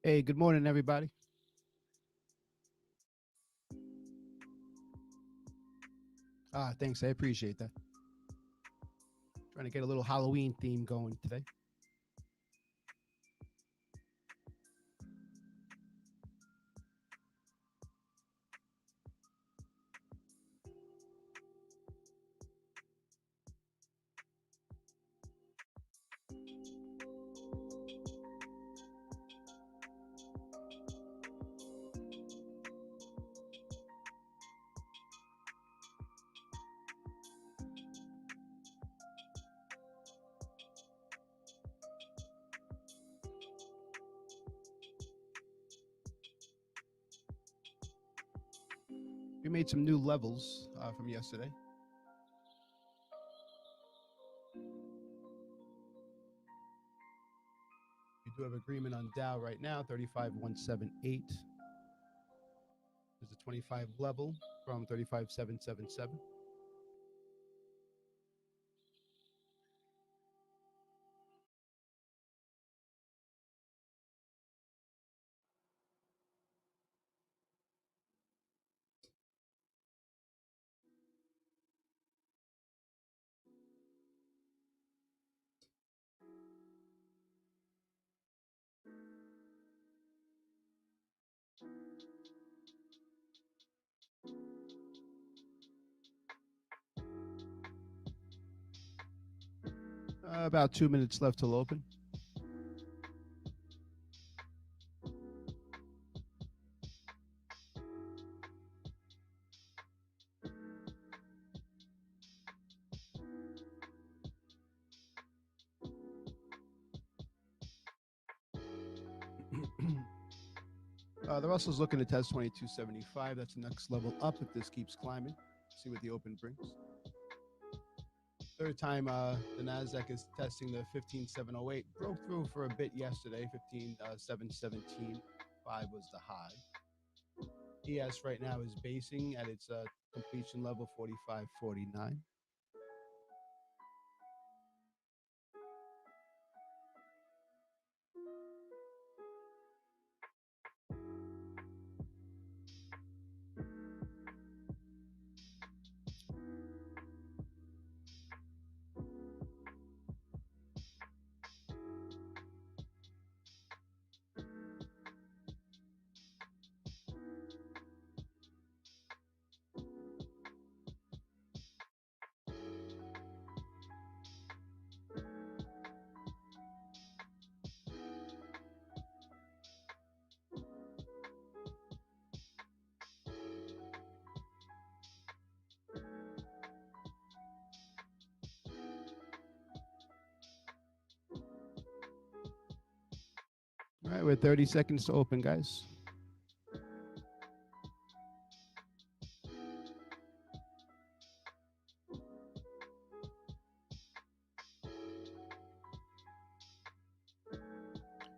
Hey, good morning, everybody. Thanks. I appreciate that. Trying to get a little Halloween theme going today. We made some new levels from yesterday. We do have agreement on Dow right now, 35,178. There's a 25 level from 35,777. About 2 minutes left till open. The Russell's looking to test 2275. That's the next level up if this keeps climbing. See what the open brings. Third time the Nasdaq is testing the 15,708. Broke through for a bit yesterday. 15,717.5 was the high. ES right now is basing at its completion level 45.49. All right, we're 30 seconds to open, guys.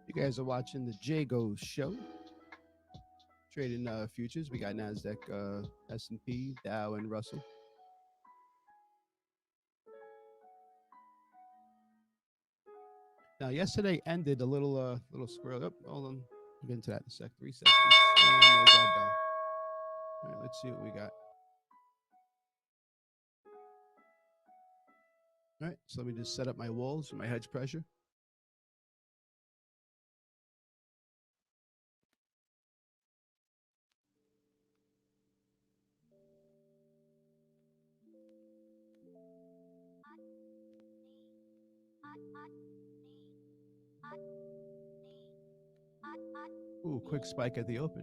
You guys are watching the Jago Show. Trading futures. We got Nasdaq, S&P, Dow, and Russell. Now, yesterday ended a little squirrel. Oh, hold on. We'll get into that in a sec. 3 seconds. And there's our bell. All right, let's see what we got. All right, so let me just set up my walls and my hedge pressure. Ooh, quick spike at the open.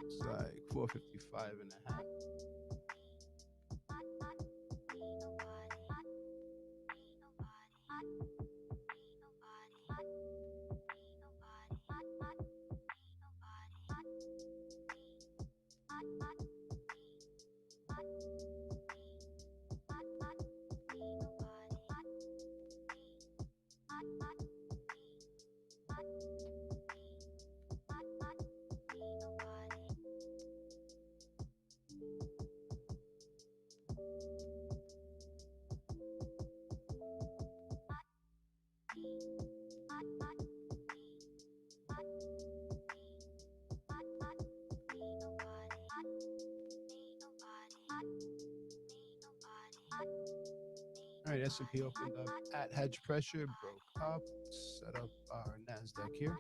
It's like 455 and a half. All right, S&P opened up at hedge pressure, broke up, set up our NASDAQ here.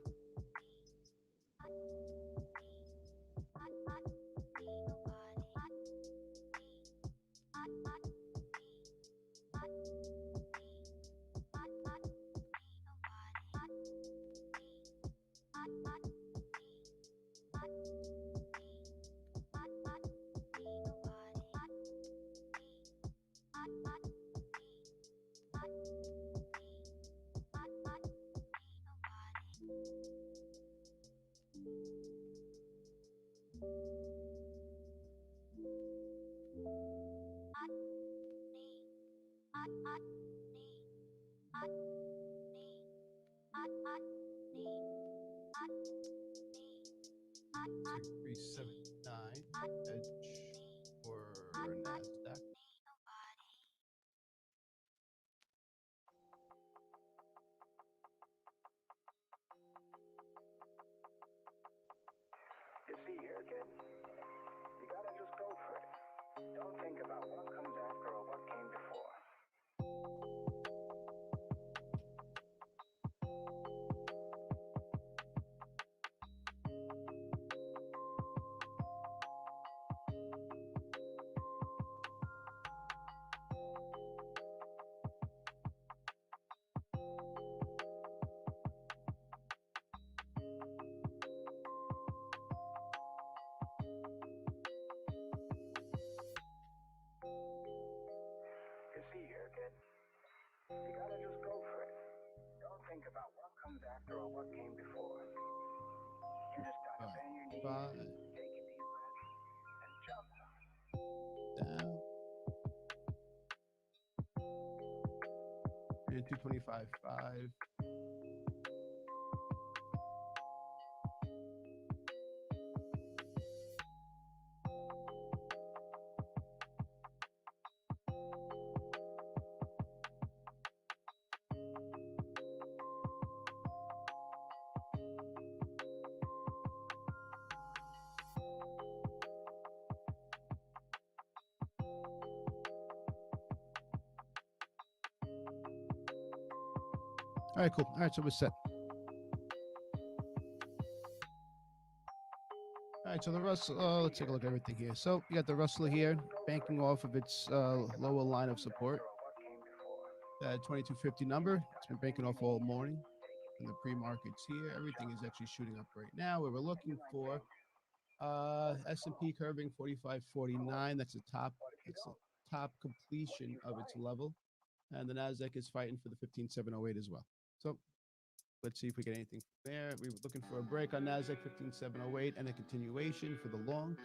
It's 379 edge for NASDAQ. You see here, kid, you gotta just go for it. Don't think about what comes after or what came before. You see here, kid, you gotta just go for it. Don't think about what comes after or what came before. You just gotta bend your knees, take a deep breath, and jump. Down. And 225.5. All right, cool. All right, so we're set. All right, so the Russell, let's take a look at everything here. So you got the Russell here, banking off of its lower line of support. That 2250 number, it's been banking off all morning. In the pre-markets here, everything is actually shooting up right now. Where we're looking for S&P curving 45.49. That's the top. That's the top completion of its level, and the Nasdaq is fighting for the 15.708 as well. So let's see if we get anything there. We were looking for a break on Nasdaq 15.708 and a continuation for the long.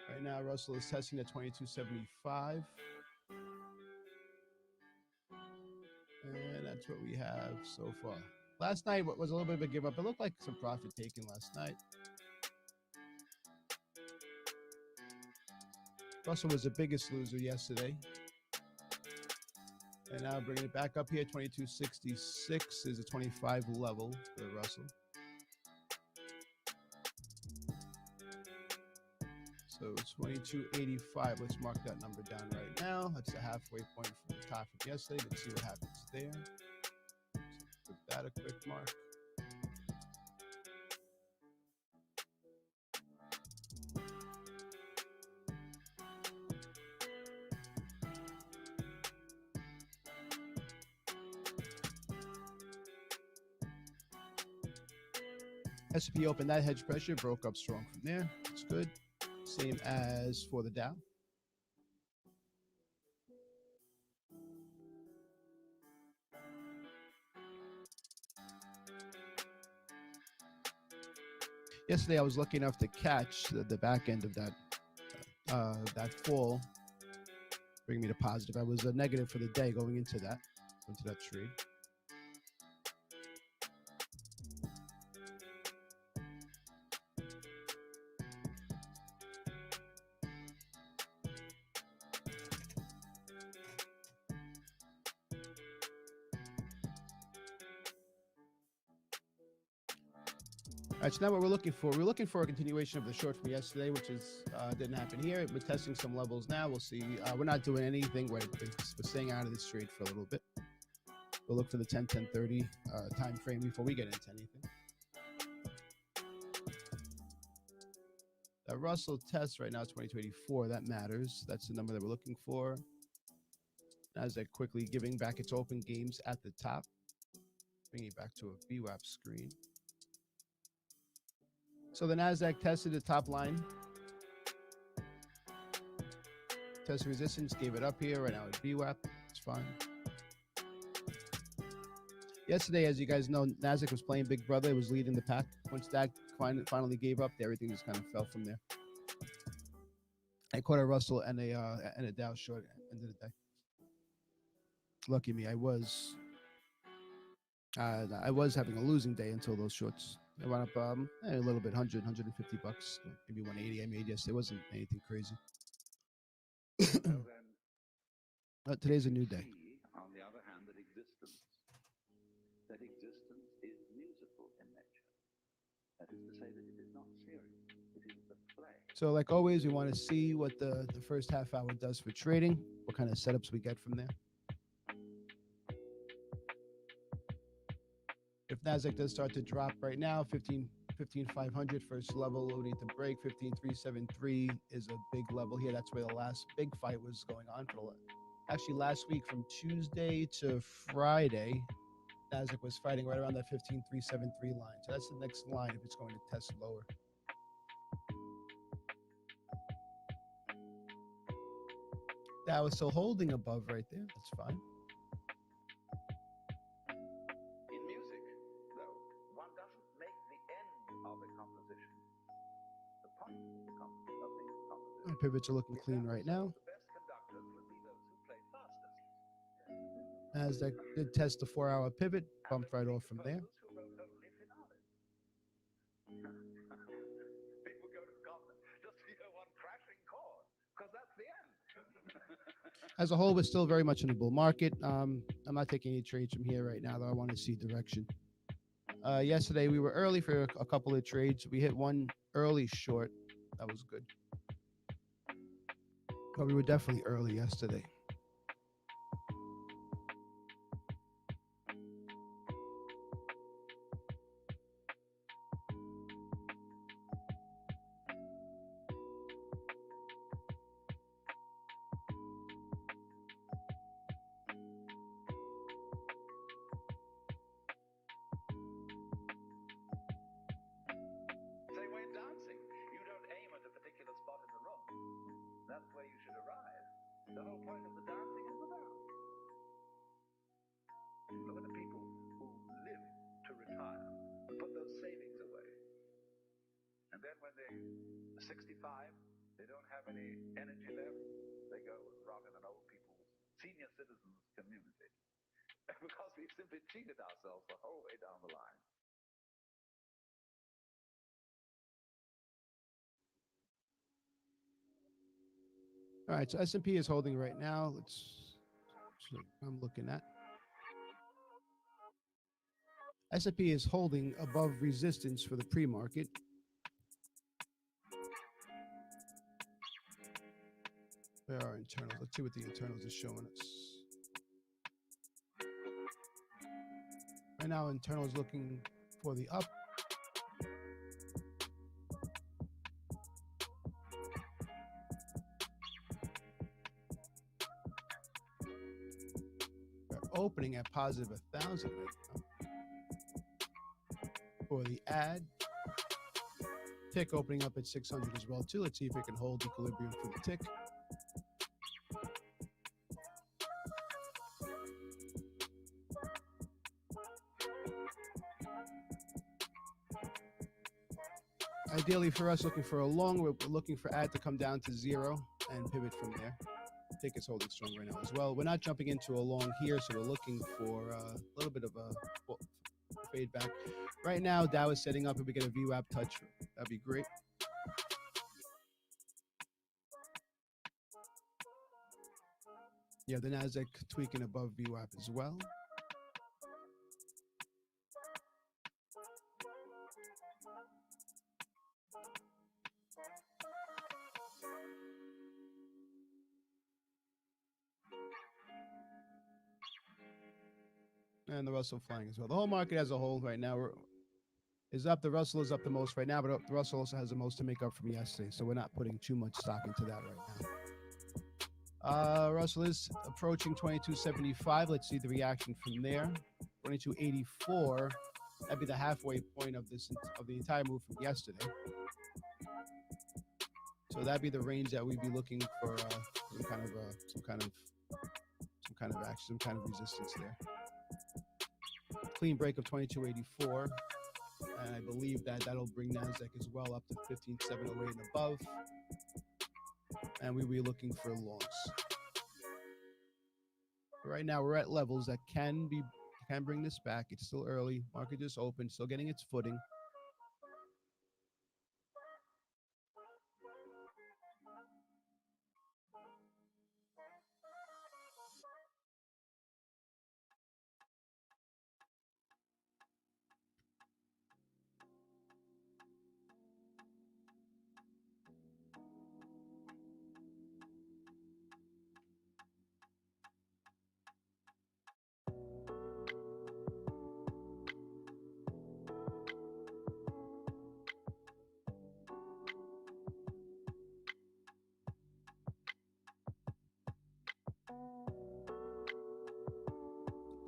Right now, Russell is testing at 22.75. And that's what we have so far. Last night was a little bit of a give up. It looked like some profit taking last night. Russell was the biggest loser yesterday. And now bringing it back up here, 2266 is a 25 level for the Russell. So 2285, let's mark that number down right now. That's the halfway point from the top of yesterday. Let's see what happens there. So give that a quick mark. S&P opened that hedge pressure, broke up strong from there. It's good. Same as for the Dow. Yesterday, I was lucky enough to catch the back end of that fall, bring me to positive. I was a negative for the day going into that trade. right, so now what we're looking for, we're looking for a continuation of the short from yesterday, which is didn't happen here. We're testing some levels now. We'll see. We're not doing anything. We're staying out of this trade for a little bit. We'll look for the 10-10-30 time frame before we get into anything. The Russell test right now is 2284. That matters. That's the number that we're looking for. Nasdaq quickly giving back its open games at the top. Bringing it back to a VWAP screen. So the Nasdaq tested the top line. Tested resistance, gave it up here. Right now it's VWAP. It's fine. Yesterday, as you guys know, Nasdaq was playing Big Brother. It was leading the pack. Once that finally gave up, everything just kind of fell from there. I caught a Russell and a Dow short at the end of the day. Lucky me, I was having a losing day until those shorts. I wound up a little bit, 100, 150 bucks, maybe 180 I made yesterday. It wasn't anything crazy. But today's a new day. On the other hand, that existence is musical in nature. That is to say that it is not serious. It is the play. So like always, we want to see what the first half hour does for trading, what kind of setups we get from there. If Nasdaq does start to drop right now, 15,500 first level, we'll need to break. 15,373 is a big level here. That's where the last big fight was going on for actually last week from Tuesday to Friday. Nasdaq was fighting right around that 15,373 line. So that's the next line if it's going to test lower. That was still holding above right there. That's fine. In music, though, one doesn't make the end of a composition. The point of the composition. Pivots are looking clean right now. The best conductors would be those who play fastest. Nasdaq did test the 4-hour pivot, bumped right off from there. People go to Scotland just to hear one crashing chord, because that's the end. As a whole, we're still very much in a bull market. I'm not taking any trades from here right now, though. I want to see direction. Yesterday, we were early for a couple of trades. We hit one early short. That was good. But we were definitely early yesterday. That's where you should arrive. The whole point of the dancing is the dance. Look at the people who live to retire, put those savings away. And then when they're 65, they don't have any energy left, they go and rock in an old people's senior citizens community. Because we've simply cheated ourselves the whole way down the line. All right, so S&P is holding right now. Let's see what I'm looking at. S&P is holding above resistance for the pre-market. Where are internals? Let's see what the internals are showing us. Right now, internals looking for the up. Opening at positive 1,000 right now. For the add, tick opening up at 600 as well too. Let's see if it can hold equilibrium for the tick. Ideally for us, looking for a long, we're looking for add to come down to 0 and pivot from there. Tick is holding strong right now as well. We're not jumping into a long here, so we're looking for a little bit of a fade back. Right now, Dow is setting up. If we get a VWAP touch, that'd be great. Yeah, the Nasdaq tweaking above VWAP as well. And the Russell flying as well. The whole market as a whole right now is up. The Russell is up the most right now, but the Russell also has the most to make up from yesterday. So we're not putting too much stock into that right now. Russell is approaching 2275. Let's see the reaction from there. 2284. That'd be the halfway point of the entire move from yesterday. So that'd be the range that we'd be looking for some kind of action, some kind of resistance there. Clean break of 2284, and I believe that'll bring Nasdaq as well up to 15708 and above, and we'll be looking for longs. Right now we're at levels that can bring this back. It's still early. Market just opened, still getting its footing.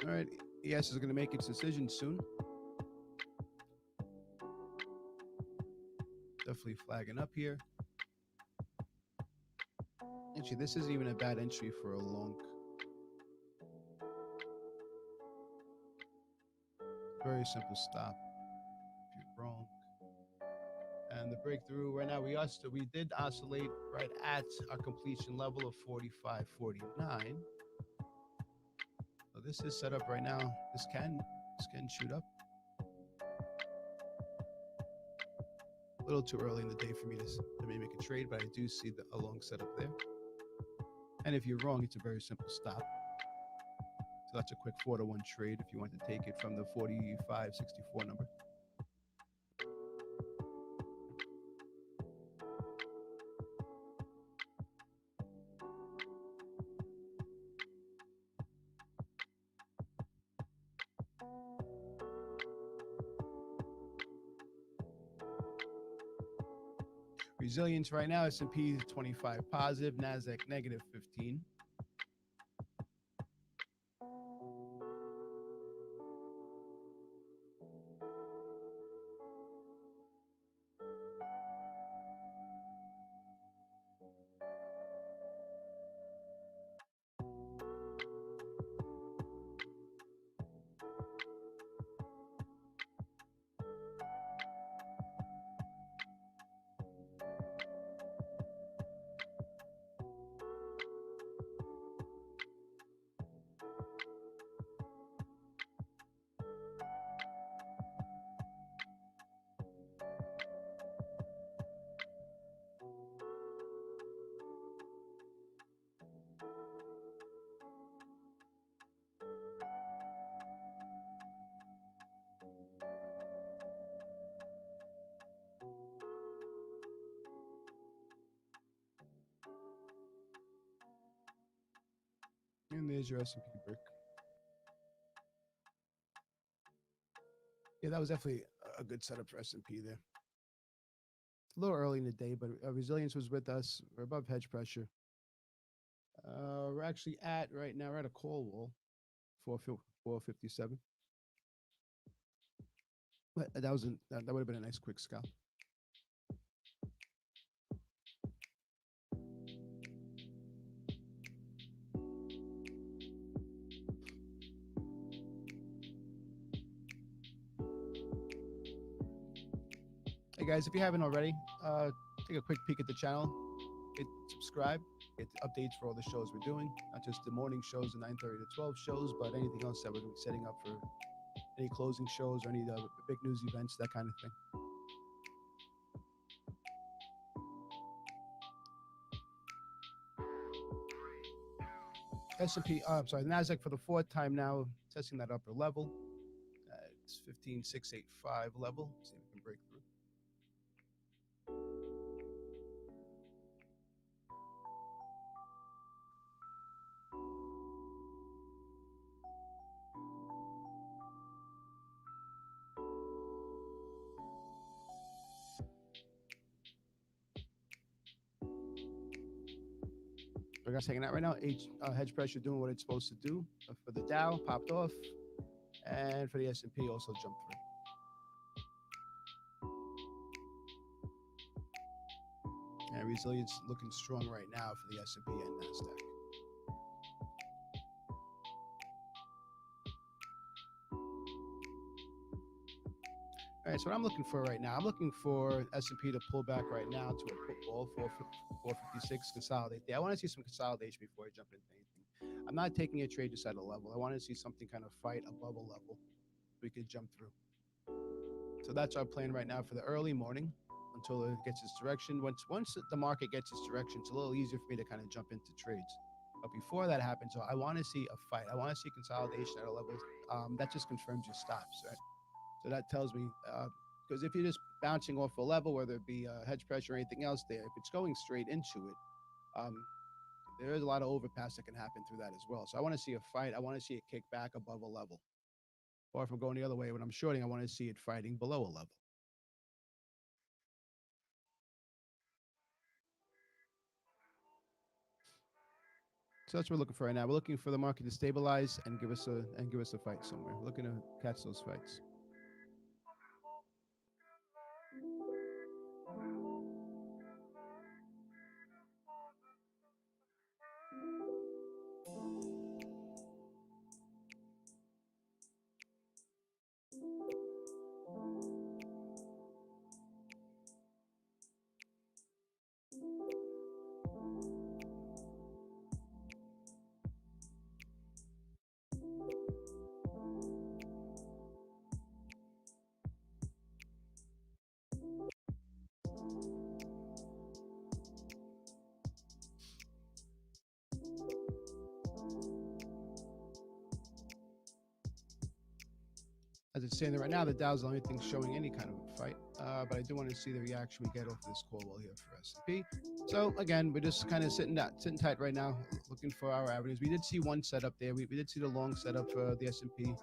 All right, ES is going to make its decision soon. Definitely flagging up here. Actually, this isn't even a bad entry for a long. Very simple stop. If you're wrong. And the breakthrough right now, we did oscillate right at our completion level of 45.49. So this is set up right now. This can shoot up. A little too early in the day for me to maybe make a trade, but I do see a long setup there. And if you're wrong, it's a very simple stop. So that's a quick 4-to-1 trade if you want to take it from the 45.64 number. Resilience right now, S&P 25 positive, Nasdaq negative 15. And there's your S&P brick. Yeah, that was definitely a good setup for S&P there. A little early in the day, but resilience was with us. We're above hedge pressure. We're actually right now, we're at a call wall, 457. But that would have been a nice quick scalp. Hey guys, if you haven't already, take a quick peek at the channel, hit subscribe, get updates for all the shows we're doing, not just the morning shows, the 9:30 to 12 shows, but anything else that we're going to be setting up for any closing shows or any big news events, that kind of thing. Nasdaq for the fourth time now, testing that upper level. It's 15,685 level. See if we can break through. So I guess hanging out right now. Hedge pressure doing what it's supposed to do for the Dow, popped off, and for the S&P also jumped through. And resilience looking strong right now for the S&P and NASDAQ. All right, so what I'm looking for right now, I'm looking for S&P to pull back right now to a football, 456, consolidate there. I want to see some consolidation before I jump into anything. I'm not taking a trade just at a level. I want to see something kind of fight above a level we could jump through. So that's our plan right now for the early morning until it gets its direction. Once the market gets its direction, it's a little easier for me to kind of jump into trades. But before that happens, so I want to see a fight. I want to see consolidation at a level that just confirms your stops, right? So that tells me, because if you're just bouncing off a level, whether it be hedge pressure or anything else there, if it's going straight into it, there is a lot of overpass that can happen through that as well. So I want to see a fight. I want to see it kick back above a level. Or if I'm going the other way, when I'm shorting, I want to see it fighting below a level. So that's what we're looking for right now. We're looking for the market to stabilize and give us a fight somewhere. We're looking to catch those fights. As it's standing right now, the Dow's the only thing showing any kind of a fight. But I do want to see the reaction we get off this call wall here for S&P. So again, we're just kind of sitting tight right now, looking for our avenues. We did see one setup there. We did see the long setup for the S&P. It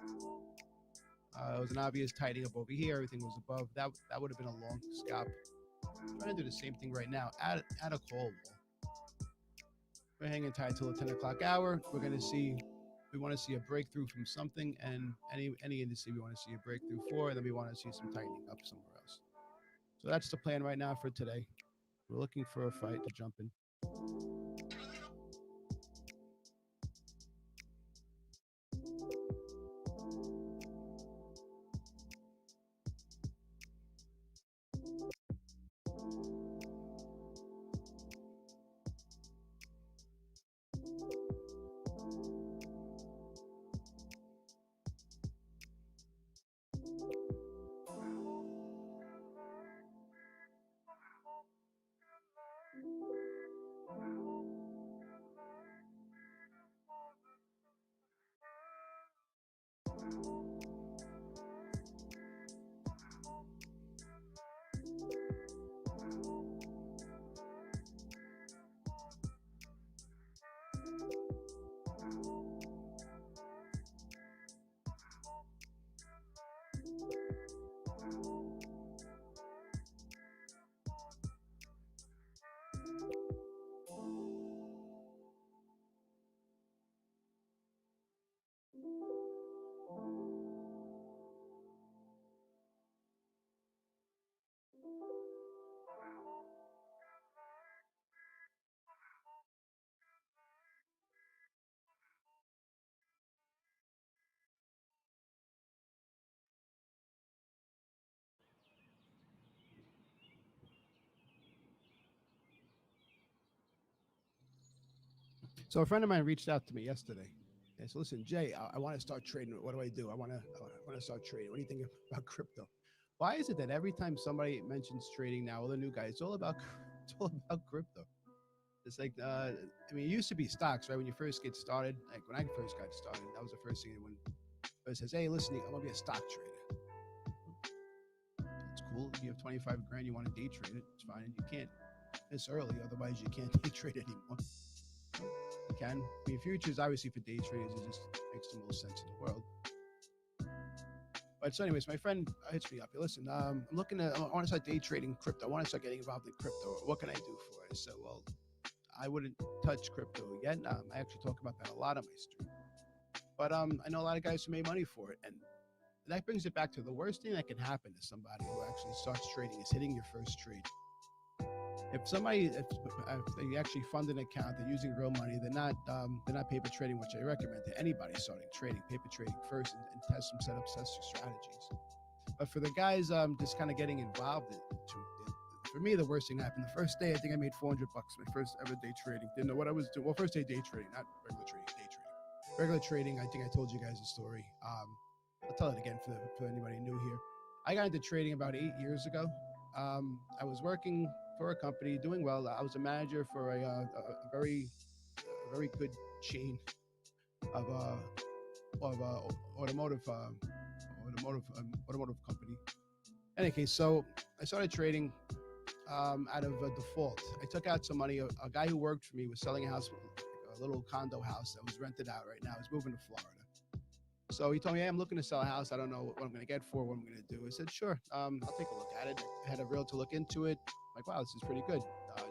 was an obvious tightening up over here. Everything was above. That would have been a long scalp. I'm trying to do the same thing right now at a call wall. We're hanging tight till the 10 o'clock hour. We're going to see. We want to see a breakthrough from something, and any industry we want to see a breakthrough for, and then we want to see some tightening up somewhere else. So that's the plan right now for today. We're looking for a fight to jump in. So a friend of mine reached out to me yesterday. And so listen, Jay, I want to start trading. What do I do? I want to start trading. What do you think about crypto? Why is it that every time somebody mentions trading now, all the new guys, it's all about crypto? It's like, I mean, it used to be stocks, right? When you first get started, like when I first got started, that was the first thing when it says, hey, listen, I'm going to be a stock trader. It's cool. If you have 25 grand, you want to day trade it, it's fine. You can't this early, otherwise you can't day trade anymore. You can. I mean, futures, obviously, for day traders, it just makes the most sense in the world. But so anyways, my friend hits me up. Listen, I'm looking at, I want to start day trading crypto. I want to start getting involved in crypto. What can I do for it? I said, well, I wouldn't touch crypto yet. I actually talk about that a lot on my stream. But I know a lot of guys who made money for it, and that brings it back to the worst thing that can happen to somebody who actually starts trading is hitting your first trade. If they actually fund an account, they're using real money. They're not paper trading, which I recommend to anybody starting trading. Paper trading first, and test some setups, test your strategies. But for the guys just kind of getting involved for me, the worst thing happened. The first day, I think I made $400. My first ever day trading. Didn't know what I was doing. Well, first day trading, not regular trading. Day trading. Regular trading. I think I told you guys the story. I'll tell it again for anybody new here. I got into trading about 8 years ago. I was working for a company, doing well. I was a manager for a very good chain of automotive company. In any case, so I started trading out of a default. I took out some money. A guy who worked for me was selling a house, a little condo house that was rented out right now. He's moving to Florida. So he told me, hey, I'm looking to sell a house. I don't know what I'm going to get for, what I'm going to do. I said, sure, I'll take a look at it. I had a realtor look into it. I'm like, wow, this is pretty good.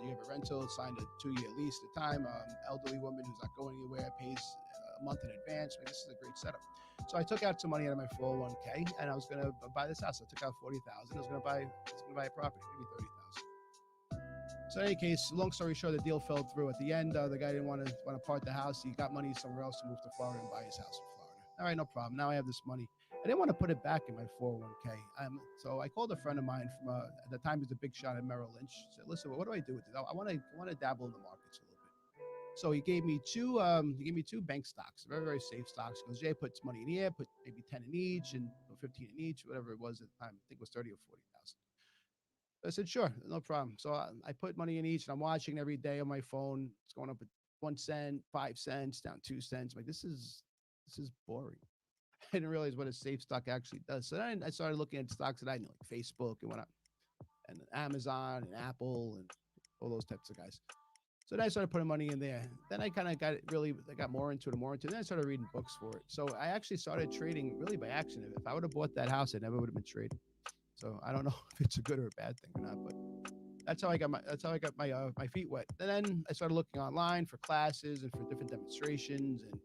You have a rental, signed a 2-year lease at the time. Elderly woman who's not going anywhere, pays a month in advance. This is a great setup. So I took out some money out of my 401k, and I was going to buy this house. I took out $40,000. I was going to buy a property, maybe $30,000. So in any case, long story short, the deal fell through. At the end, the guy didn't want to part the house. He got money somewhere else to move to Florida and buy his house in Florida. All right, no problem. Now I have this money. I didn't want to put it back in my 401k. So I called a friend of mine from at the time he was a big shot at Merrill Lynch. I said, listen, what do I do with this? I want to dabble in the markets a little bit. So he gave me two bank stocks, very, very safe stocks. He goes, Jay, put money in here, put maybe 10 in each and 15 in each, whatever it was at the time. I think it was 30 or 40,000. I said, sure, no problem. So I put money in each, and I'm watching every day on my phone. It's going up at 1 cent, 5 cents, down 2 cents. I'm like, this is boring. I didn't realize what a safe stock actually does. So then I started looking at stocks that I knew, like Facebook and whatnot, and Amazon and Apple and all those types of guys. So then I started putting money in there. Then I kind of got more into it. Then I started reading books for it. So I actually started trading really by accident. If I would have bought that house, I never would have been trading. So I don't know if it's a good or a bad thing or not, but that's how I got my feet wet. And then I started looking online for classes and for different demonstrations and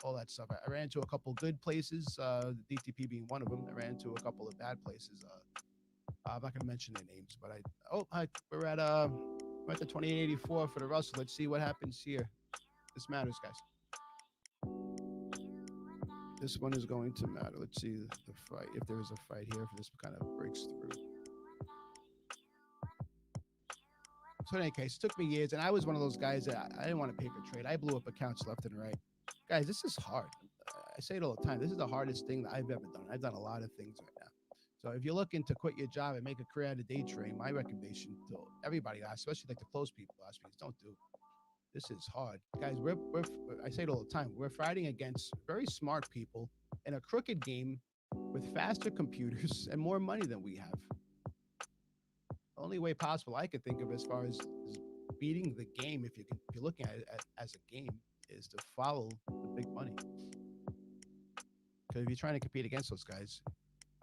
all that stuff. I ran into a couple good places, the DTP being one of them. I ran into a couple of bad places. I'm not going to mention their names, but we're at the 2884 for the Russell. Let's see what happens here. This matters, guys. This one is going to matter. Let's see the fight. If there is a fight here, if this kind of breaks through. So in any case, it took me years, and I was one of those guys that I didn't want to paper trade. I blew up accounts left and right. Guys, this is hard. I say it all the time. This is the hardest thing that I've ever done. I've done a lot of things right now. So if you're looking to quit your job and make a career out of day trading, my recommendation to everybody, especially like the close people, is don't do it. This is hard. Guys, I say it all the time. We're fighting against very smart people in a crooked game with faster computers and more money than we have. The only way possible I could think of as far as beating the game, if you're looking at it as a game, is to follow the big money. Because if you're trying to compete against those guys, no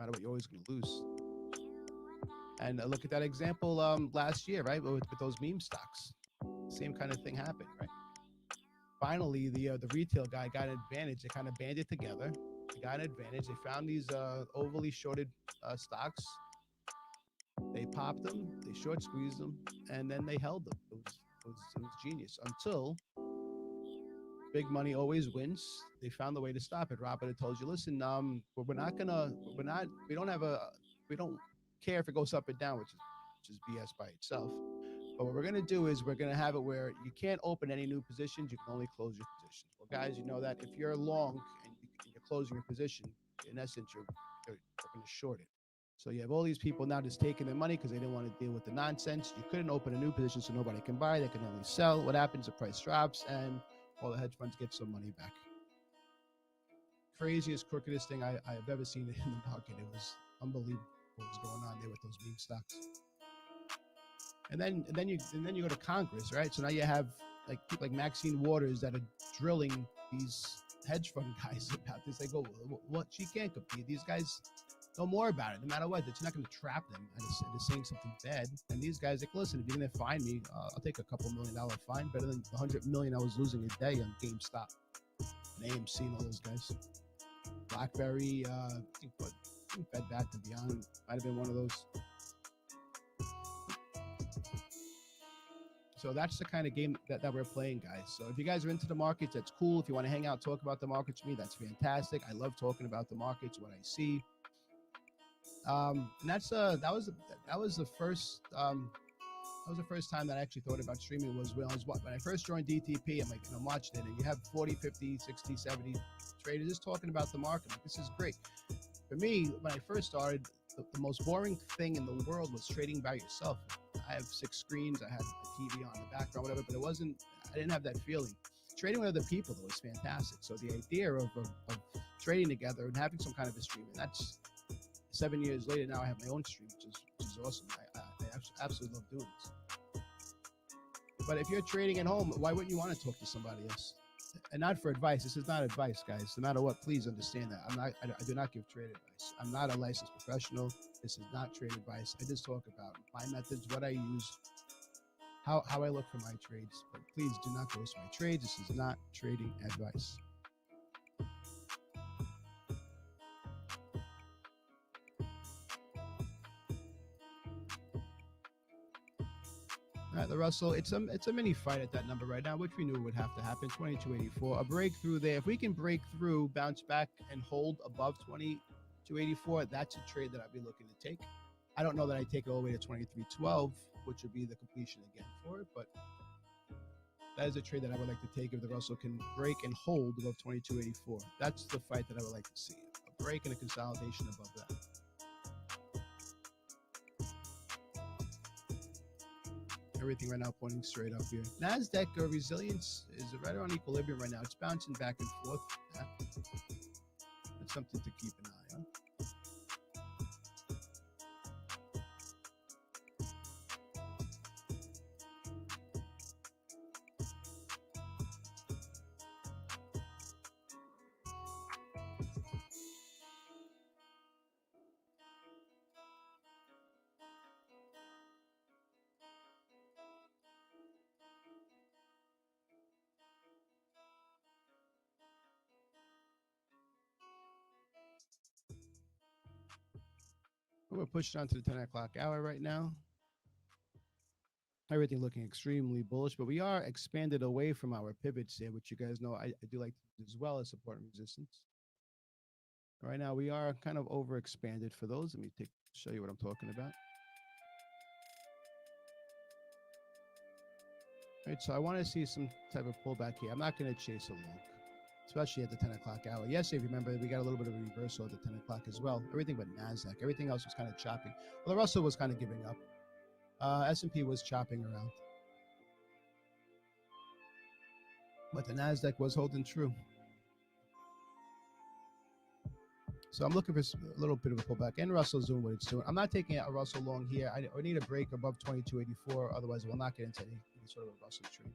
matter what, you're always going to lose. And look at that example last year, right? With those meme stocks. Same kind of thing happened, right? Finally, the retail guy got an advantage. They kind of banded together. They got an advantage. They found these overly shorted stocks. They popped them, they short squeezed them, and then they held them. It was genius until big money always wins. They found the way to stop it. Robert had told you, listen, we don't care if it goes up and down, which is BS by itself. But what we're going to do is we're going to have it where you can't open any new positions. You can only close your positions. Well, guys, you know that if you're long and you're closing your position, in essence, you're going to short it. So you have all these people now just taking their money because they didn't want to deal with the nonsense. You couldn't open a new position so nobody can buy. They can only sell. What happens? The price drops and all the hedge funds get some money back. Craziest, crookedest thing I have ever seen in the market. It was unbelievable what was going on there with those meme stocks. And then you go to Congress, right? So now you have like people like Maxine Waters that are drilling these hedge fund guys about this. They go, what? She can't compete. These guys know more about it. No matter what, it's not going to trap them into saying something bad. And these guys, like, listen, if you're going to fine me, I'll take a couple $1 million fine, better than the $100 million I was losing a day on GameStop and AMC and all those guys. BlackBerry, I think Bed Bath & Beyond might have been one of those. So that's the kind of game that we're playing, guys. So if you guys are into the markets, that's cool. If you want to hang out, talk about the markets with me, that's fantastic. I love talking about the markets, what I see. And that was the first time that I actually thought about streaming was when I first joined DTP. I'm like, and I'm watching it, and you have 40, 50, 60, 70 traders just talking about the market. Like, this is great. For me, when I first started, the most boring thing in the world was trading by yourself. I have 6 screens, I had a TV on the background, whatever, but I didn't have that feeling. Trading with other people, though, was fantastic. So the idea of trading together and having some kind of a stream, and that's 7 years later, now I have my own stream, which is awesome. I absolutely love doing this. But if you're trading at home, why wouldn't you want to talk to somebody else? And not for advice. This is not advice, guys. No matter what, please understand that. I do not give trade advice. I'm not a licensed professional. This is not trade advice. I just talk about my methods, what I use, how I look for my trades. But please do not go to my trades. This is not trading advice. All right, the Russell, it's a mini fight at that number right now, which we knew would have to happen. 2284, a breakthrough there. If we can break through, bounce back, and hold above 2284, that's a trade that I'd be looking to take. I don't know that I take it all the way to 2312, which would be the completion again for it, but that is a trade that I would like to take if the Russell can break and hold above 2284. That's the fight that I would like to see. A break and a consolidation above that. Everything right now pointing straight up here. NASDAQ resilience is right around equilibrium right now. It's bouncing back and forth. That's something to keep an eye on. We're pushing on to the 10 o'clock hour right now. Everything looking extremely bullish, but we are expanded away from our pivots here, which you guys know I do like to do as well as support and resistance. Right now, we are kind of overexpanded for those. Let me show you what I'm talking about. All right, so I want to see some type of pullback here. I'm not going to chase along, especially at the 10 o'clock hour. Yesterday, remember, we got a little bit of a reversal at the 10 o'clock as well. Everything but NASDAQ. Everything else was kind of chopping. Well, the Russell was kind of giving up. S&P was chopping around. But the NASDAQ was holding true. So I'm looking for a little bit of a pullback. And Russell's doing what it's doing. I'm not taking a Russell long here. I need a break above 2284. Otherwise, we'll not get into any sort of a Russell trade.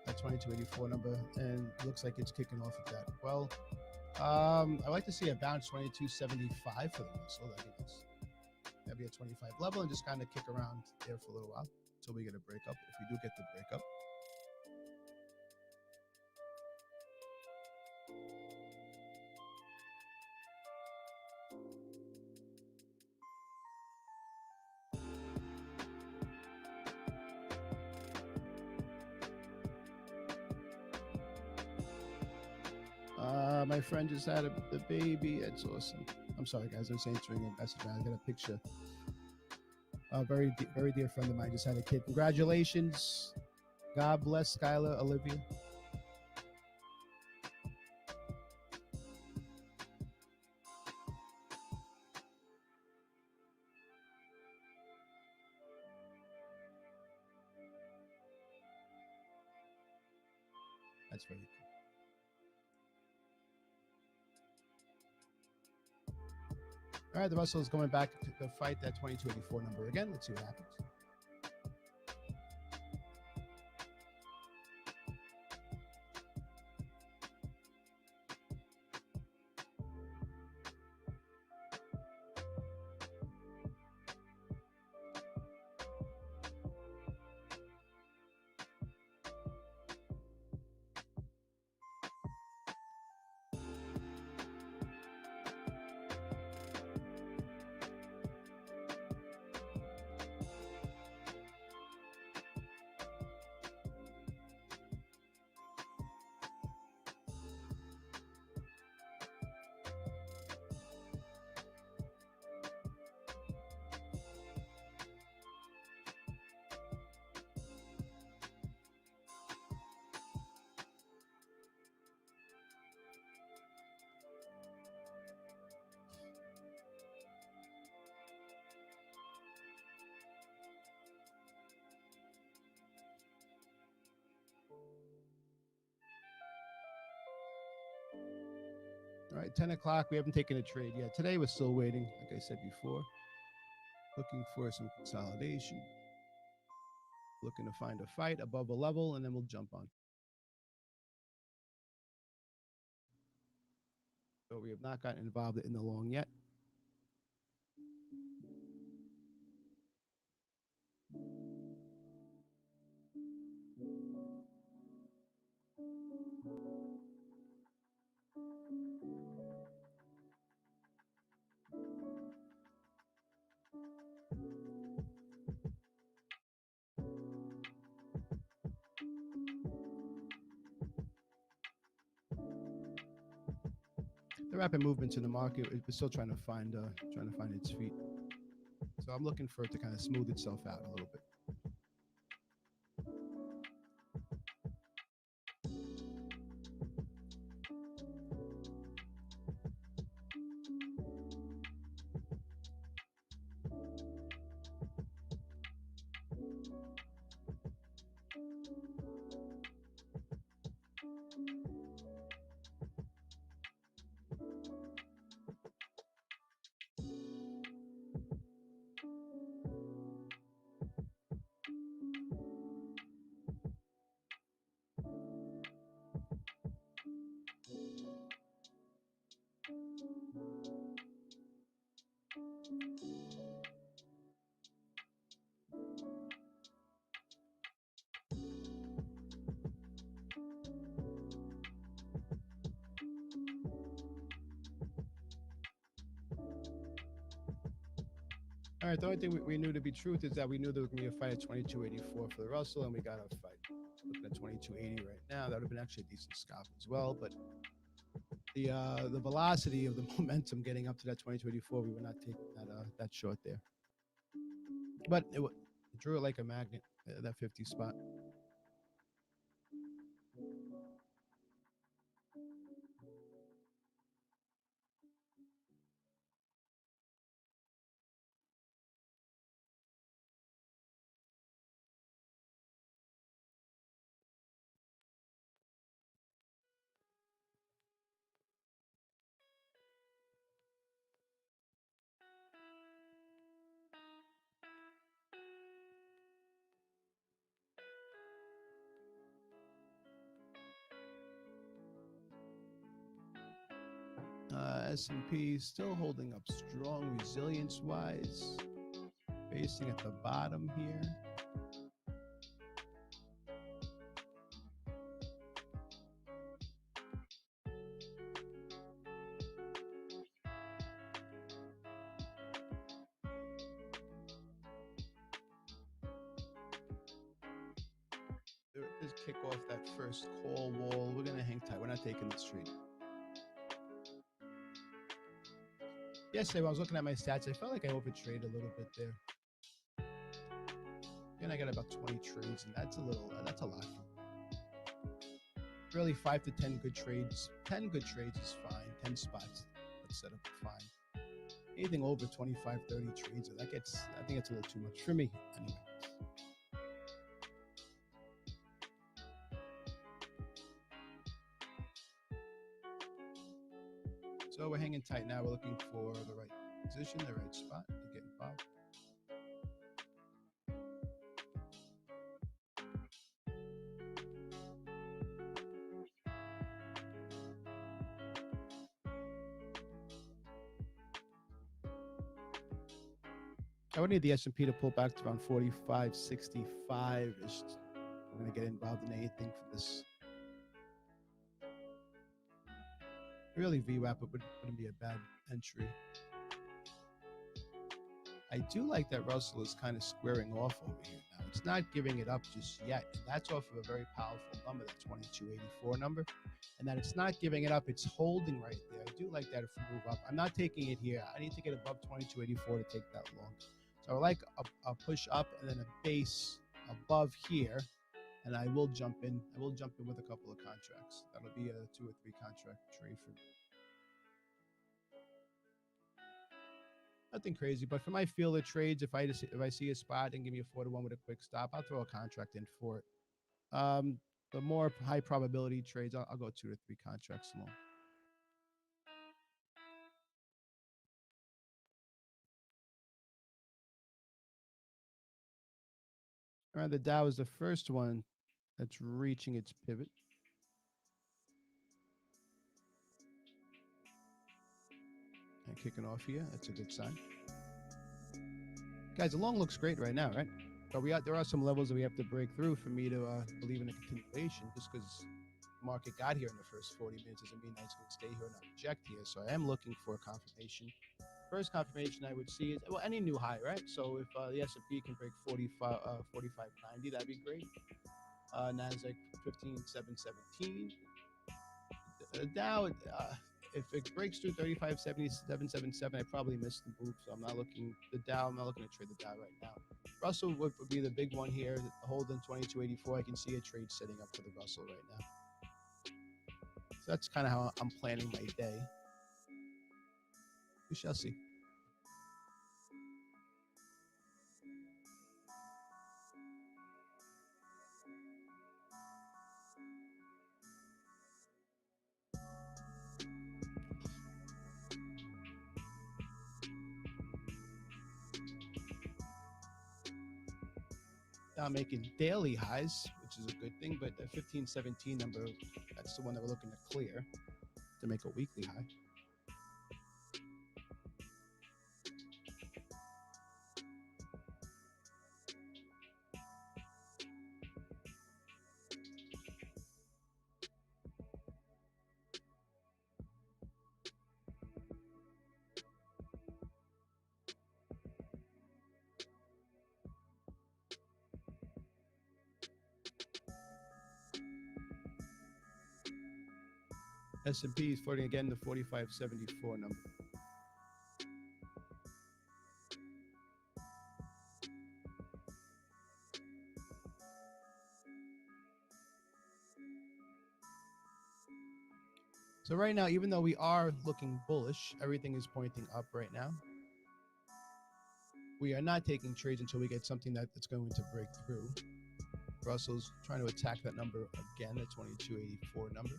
That 2284 number. And it looks like it's kicking off at that. Well, I'd like to see a bounce 2275 for the Russell. I think that'd be a 25 level and just kind of kick around there for a little while until we get a breakup. If we do get the breakup. My friend just had the baby. It's awesome. I'm sorry, guys. I'm answering a message. I got a picture. A very dear friend of mine just had a kid. Congratulations. God bless Skylar, Olivia. That's very cool. All right, the Russell is going back to fight that 2284 number again. Let's see what happens. All right, 10 o'clock. We haven't taken a trade yet. Today we're still waiting, like I said before. Looking for some consolidation. Looking to find a fight above a level, and then we'll jump on. So we have not gotten involved in the long yet. The rapid movements in the market, we're still trying to find its feet. So I'm looking for it to kind of smooth itself out a little bit. All right, the only thing we knew to be truth is that we knew there was going to be a fight at 22.84 for the Russell, and we got a fight. Looking at 22.80 right now, that would have been actually a decent scalp as well. But the velocity of the momentum getting up to that 22.84, we were not taking that short there. But it drew it like a magnet, that 50 spot. S&P still holding up strong resilience-wise, facing at the bottom here. Just kick off that first call wall. We're going to hang tight. We're not taking this trade. Yesterday, when I was looking at my stats, I felt like I overtraded a little bit there. Again, I got about 20 trades, and that's a lot. Really, 5 to 10 good trades. 10 good trades is fine. 10 spots, let's set up fine. Anything over 25, 30 trades, I think it's a little too much for me anyway. So we're hanging tight now. We're looking for the right position, the right spot to get involved. I would need the S&P to pull back to around 45.65. We're going to get involved in anything for this. Really, VWAP wouldn't be a bad entry. I do like that Russell is kind of squaring off over here now. It's not giving it up just yet. And that's off of a very powerful number, that 2284 number. And that it's not giving it up, it's holding right there. I do like that if we move up. I'm not taking it here. I need to get above 2284 to take that long. So I like a push up and then a base above here. And I will jump in. I will jump in with a couple of contracts. That'll be a 2 or 3 contract trade for me. Nothing crazy, but for my field of trades, if I see a spot and give me a 4-to-1 with a quick stop, I'll throw a contract in for it. The more high probability trades, I'll go 2 to 3 contracts long. The Dow is the first one that's reaching its pivot. And kicking off here. That's a good sign. Guys, the long looks great right now, right? But there are some levels that we have to break through for me to believe in a continuation. Just because the market got here in the first 40 minutes doesn't mean that it's going to stay here and not reject here. So I am looking for confirmation. First confirmation I would see is, well, any new high, right? So if the S&P can break 45.90, that'd be great. NASDAQ 15,717. Dow, if it breaks through 35.77, I probably missed the move. So I'm not looking the Dow. I'm not looking to trade the Dow right now. Russell would be the big one here. Holding 2284. I can see a trade setting up for the Russell right now. So that's kind of how I'm planning my day. We shall see. Now making daily highs, which is a good thing, but the 1517 number, that's the one that we're looking to clear to make a weekly high. S&P is floating again the 4574 number. So right now, even though we are looking bullish, everything is pointing up right now. We are not taking trades until we get something that's going to break through. Russell's trying to attack that number again, the 2284 number.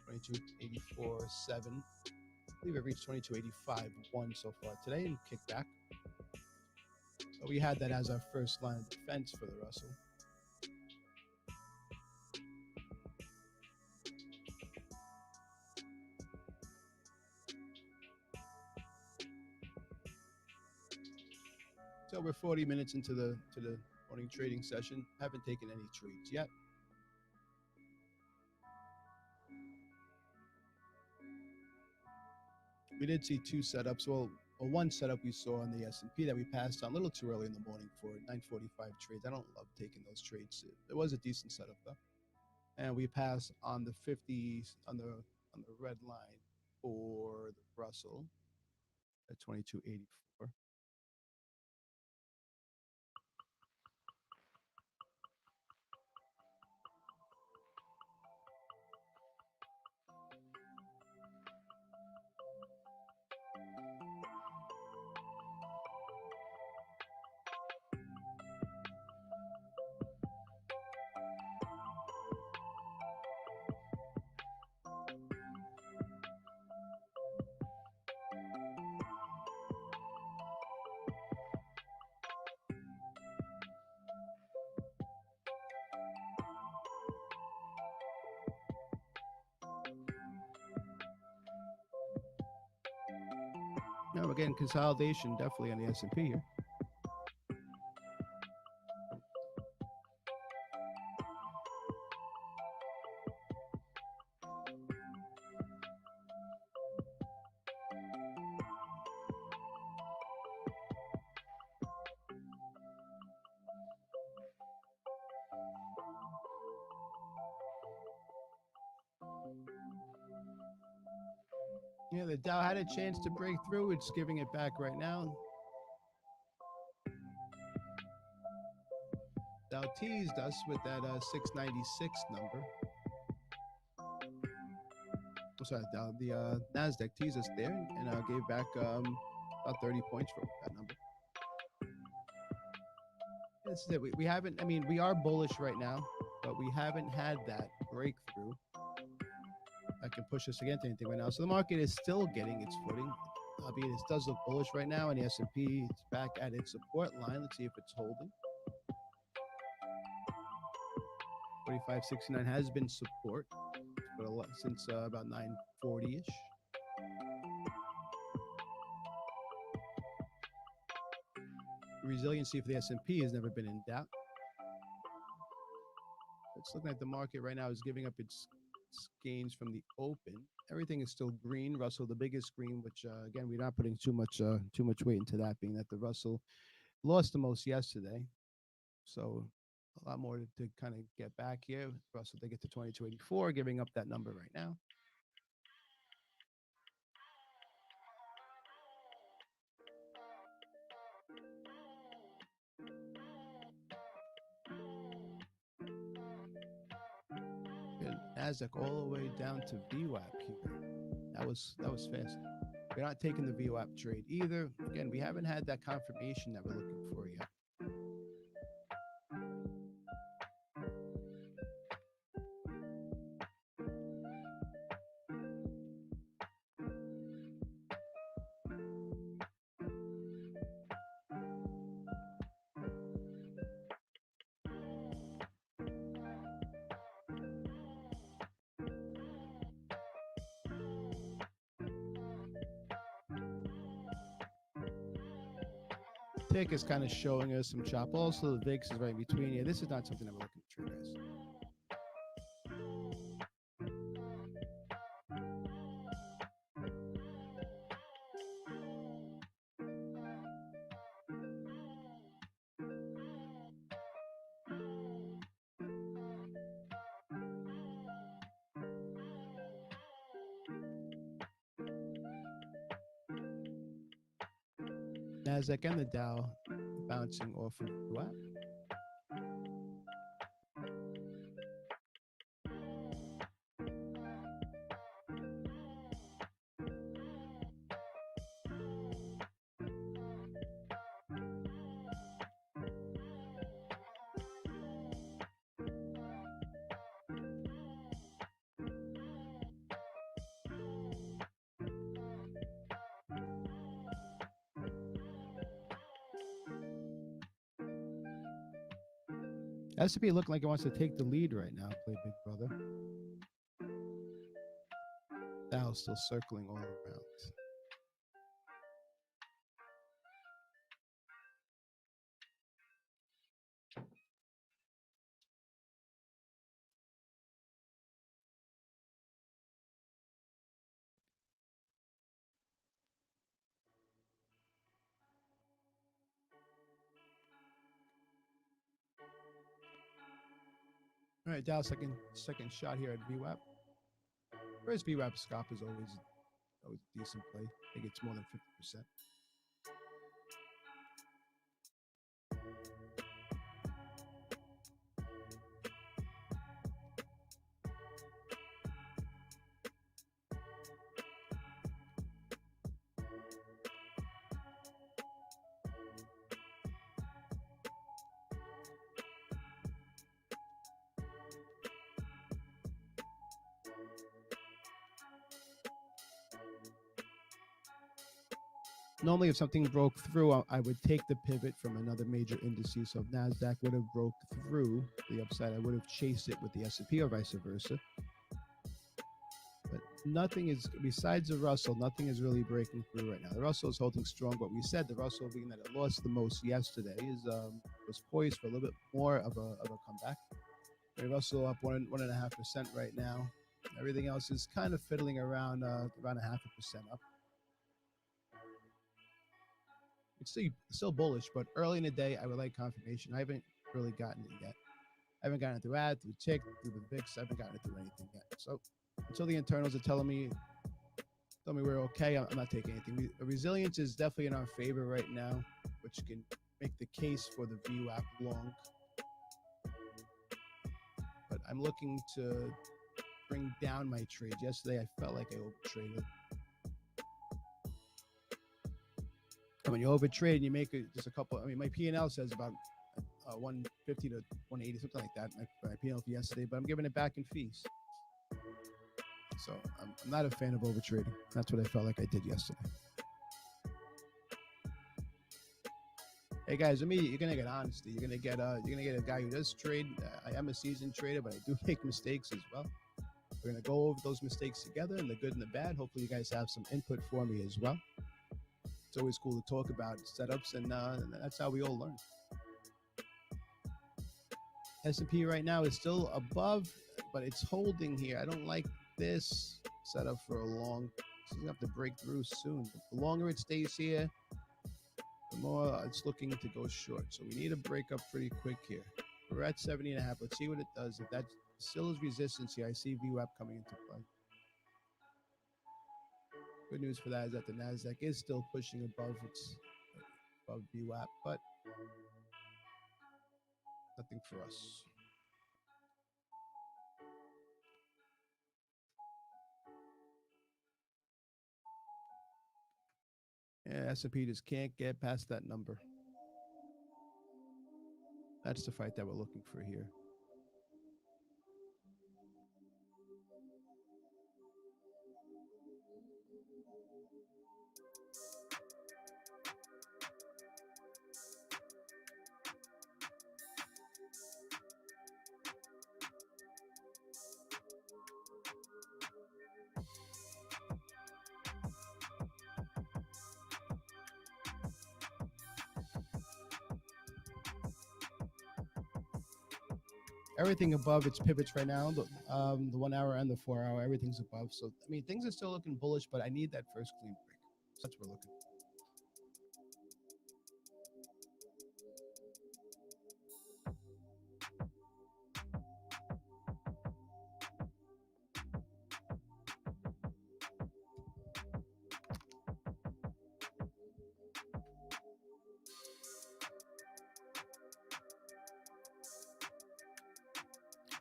2284.7. I believe it reached 2285.1 so far today and kicked back. So we had that as our first line of defense for the Russell. So we're 40 minutes into the morning trading session. Haven't taken any trades yet. We did see two setups. Well, one setup we saw on the S&P that we passed on a little too early in the morning for 9:45 trades. I don't love taking those trades. It was a decent setup though, and we passed on the 50s on the red line for the Russell at 2284. Now we're getting consolidation definitely on the S&P here. Yeah, the Dow had a chance to break through. It's giving it back right now. Dow teased us with that 696 number. I'm sorry, the NASDAQ teased us there and gave back about 30 points for that number. This is it. We haven't, I mean, we are bullish right now, but we haven't had that breakthrough that can push us against anything right now. So the market is still getting its footing. Albeit it does look bullish right now, and the S&P is back at its support line. Let's see if it's holding. 45.69 has been support for a lot since about 9:40ish. Resiliency for the S&P has never been in doubt. It's looking like the market right now is giving up its gains from the open. Everything is still green. Russell, the biggest green, which again we're not putting too much weight into that, being that the Russell lost the most yesterday. So a lot more to kind of get back here. Russell, they get to 2284, giving up that number right now. Nasdaq all the way down to VWAP here. That was fast. We're not taking the VWAP trade either. Again, we haven't had that confirmation that we're looking for yet. Tick is kind of showing us some chop. Also, the VIX is right in between here. This is not something that we're looking to trade as. Nasdaq and the Dow bouncing off of what? S&P looking like it wants to take the lead right now, play big brother. Dow still circling all around. All right, Dow second shot here at VWAP. Whereas VWAP scalp is always a decent play. I think it's more than 50%. Normally, if something broke through, I would take the pivot from another major indices. So if NASDAQ would have broke through the upside, I would have chased it with the S&P or vice versa. But nothing is, besides the Russell, nothing is really breaking through right now. The Russell is holding strong, but we said the Russell, being that it lost the most yesterday, was poised for a little bit more of a comeback. The Russell up 1.5% right now. Everything else is kind of fiddling around 0.5% up. It's still bullish, but early in the day, I would like confirmation. I haven't really gotten it yet. I haven't gotten it through ad, through tick, through the VIX. I haven't gotten it through anything yet. So until the internals are telling me we're okay, I'm not taking anything. Resilience is definitely in our favor right now, which can make the case for the VWAP long. But I'm looking to bring down my trade. Yesterday, I felt like I overtraded. And when you overtrade and you make just a couple, I mean, my P&L says about 150 to 180, something like that, my P&L for yesterday, but I'm giving it back in fees. So I'm not a fan of overtrading. That's what I felt like I did yesterday. Hey guys, you're gonna get honesty. You're gonna get a guy who does trade. I am a seasoned trader, but I do make mistakes as well. We're gonna go over those mistakes together, and the good and the bad. Hopefully, you guys have some input for me as well. It's always cool to talk about setups, and that's how we all learn. S&P right now is still above, but it's holding here. I don't like this setup for a long. It's gonna have to break through soon. The longer it stays here, the more it's looking to go short. So we need a break up pretty quick here. We're at 70.5. Let's see what it does. If that still is resistance here, I see VWAP coming into play. Good news for that is that the Nasdaq is still pushing above VWAP, but nothing for us. Yeah, S&P just can't get past that number. That's the fight that we're looking for here. Everything above its pivots right now, the 1 hour and the 4 hour, everything's above. So, I mean, things are still looking bullish, but I need that first clean break. So that's what we're looking for.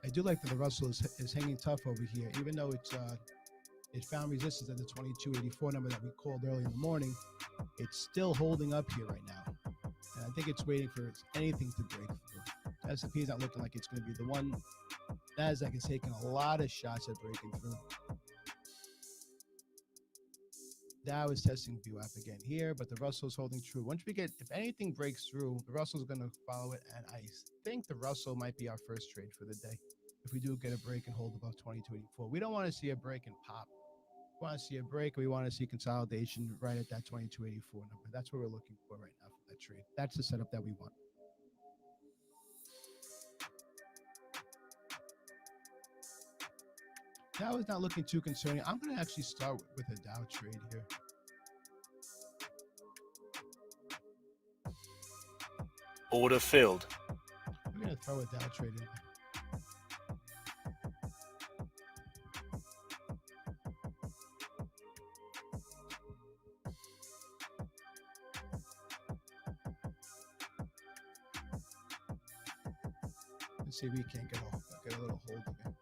I do like that the Russell is hanging tough over here, even though it found resistance at the 2284 number that we called early in the morning. It's still holding up here right now, and I think it's waiting for anything to break through. S&P is not looking like it's going to be the one. Nasdaq is taking a lot of shots at breaking through. Dow is testing VWAP again here, but the Russell's holding true. Once we get, if anything breaks through, the Russell's going to follow it, and I think the Russell might be our first trade for the day. If we do get a break and hold above 2284, we don't want to see a break and pop. We want to see a break. We want to see consolidation right at that 2284 number. That's what we're looking for right now for that trade. That's the setup that we want. Dow is not looking too concerning. I'm going to actually start with a Dow trade here. Order filled. We're going to throw a Dow trade in there. Let's see if we can't get a little hold again.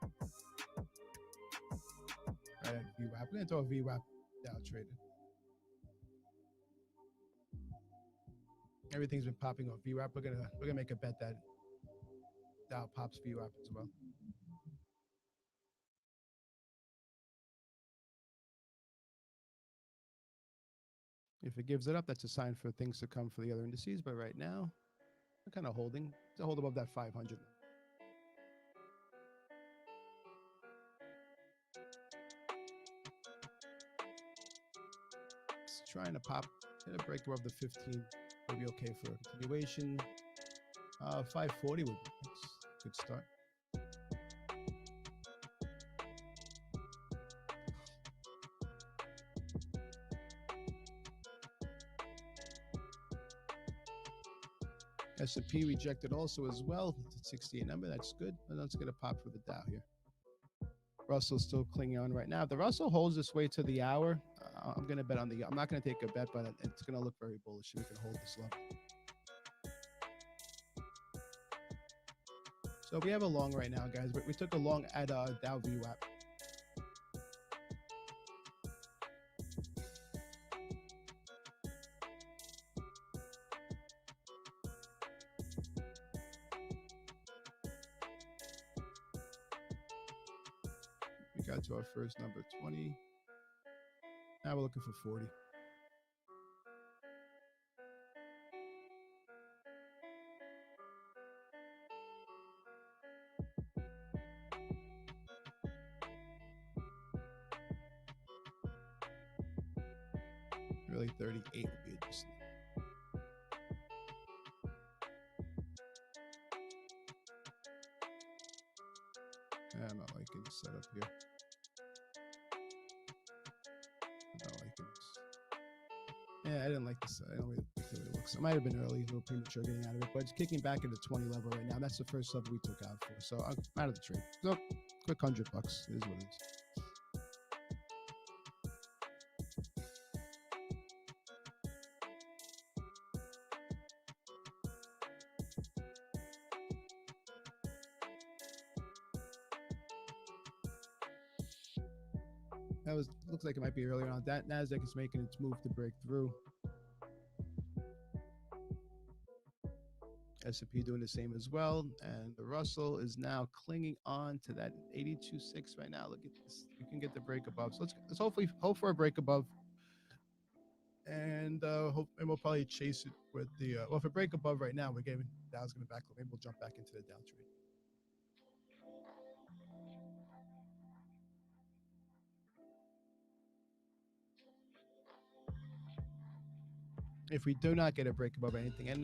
Right at VWAP. We're going to throw a VWAP Dow trade in. Everything's been popping off VWAP. We're gonna make a bet that Dow pops VWAP as well. If it gives it up, that's a sign for things to come for the other indices. But right now, we're kind of holding. It's a hold above that 500. It's trying to pop. Hit a break above the 15. Would be okay for a continuation. 540 would be a good start. S&P rejected also as well. It's a 68 number. That's good. And let's get a pop for the Dow here. Russell's still clinging on right now. If the Russell holds this way to the hour, I'm going to bet on the. I'm not going to take a bet, but it's going to look very bullish. We can hold this level. So we have a long right now, guys. But we took a long at Dow VWAP. We got to our first number 20. Now we're looking for 40. Really, 38 would be interesting. I'm not liking the setup here. I'm not liking this. Yeah, I didn't like this. I don't really like the way it looks. It might have been early, a little premature getting out of it, but it's kicking back into 20 level right now. That's the first level we took out for. So I'm out of the trade. So quick $100. It is what it is. That was looks like it might be earlier on. That Nasdaq is making its move to break through. S&P doing the same as well, and the Russell is now clinging on to that 82.6 right now. Look at this. You can get the break above. So let's hopefully hope for a break above, and and we'll probably chase it with the well, if a break above right now, we're getting Dow's going to back. Maybe we'll jump back into the Dow trade. If we do not get a break above anything, and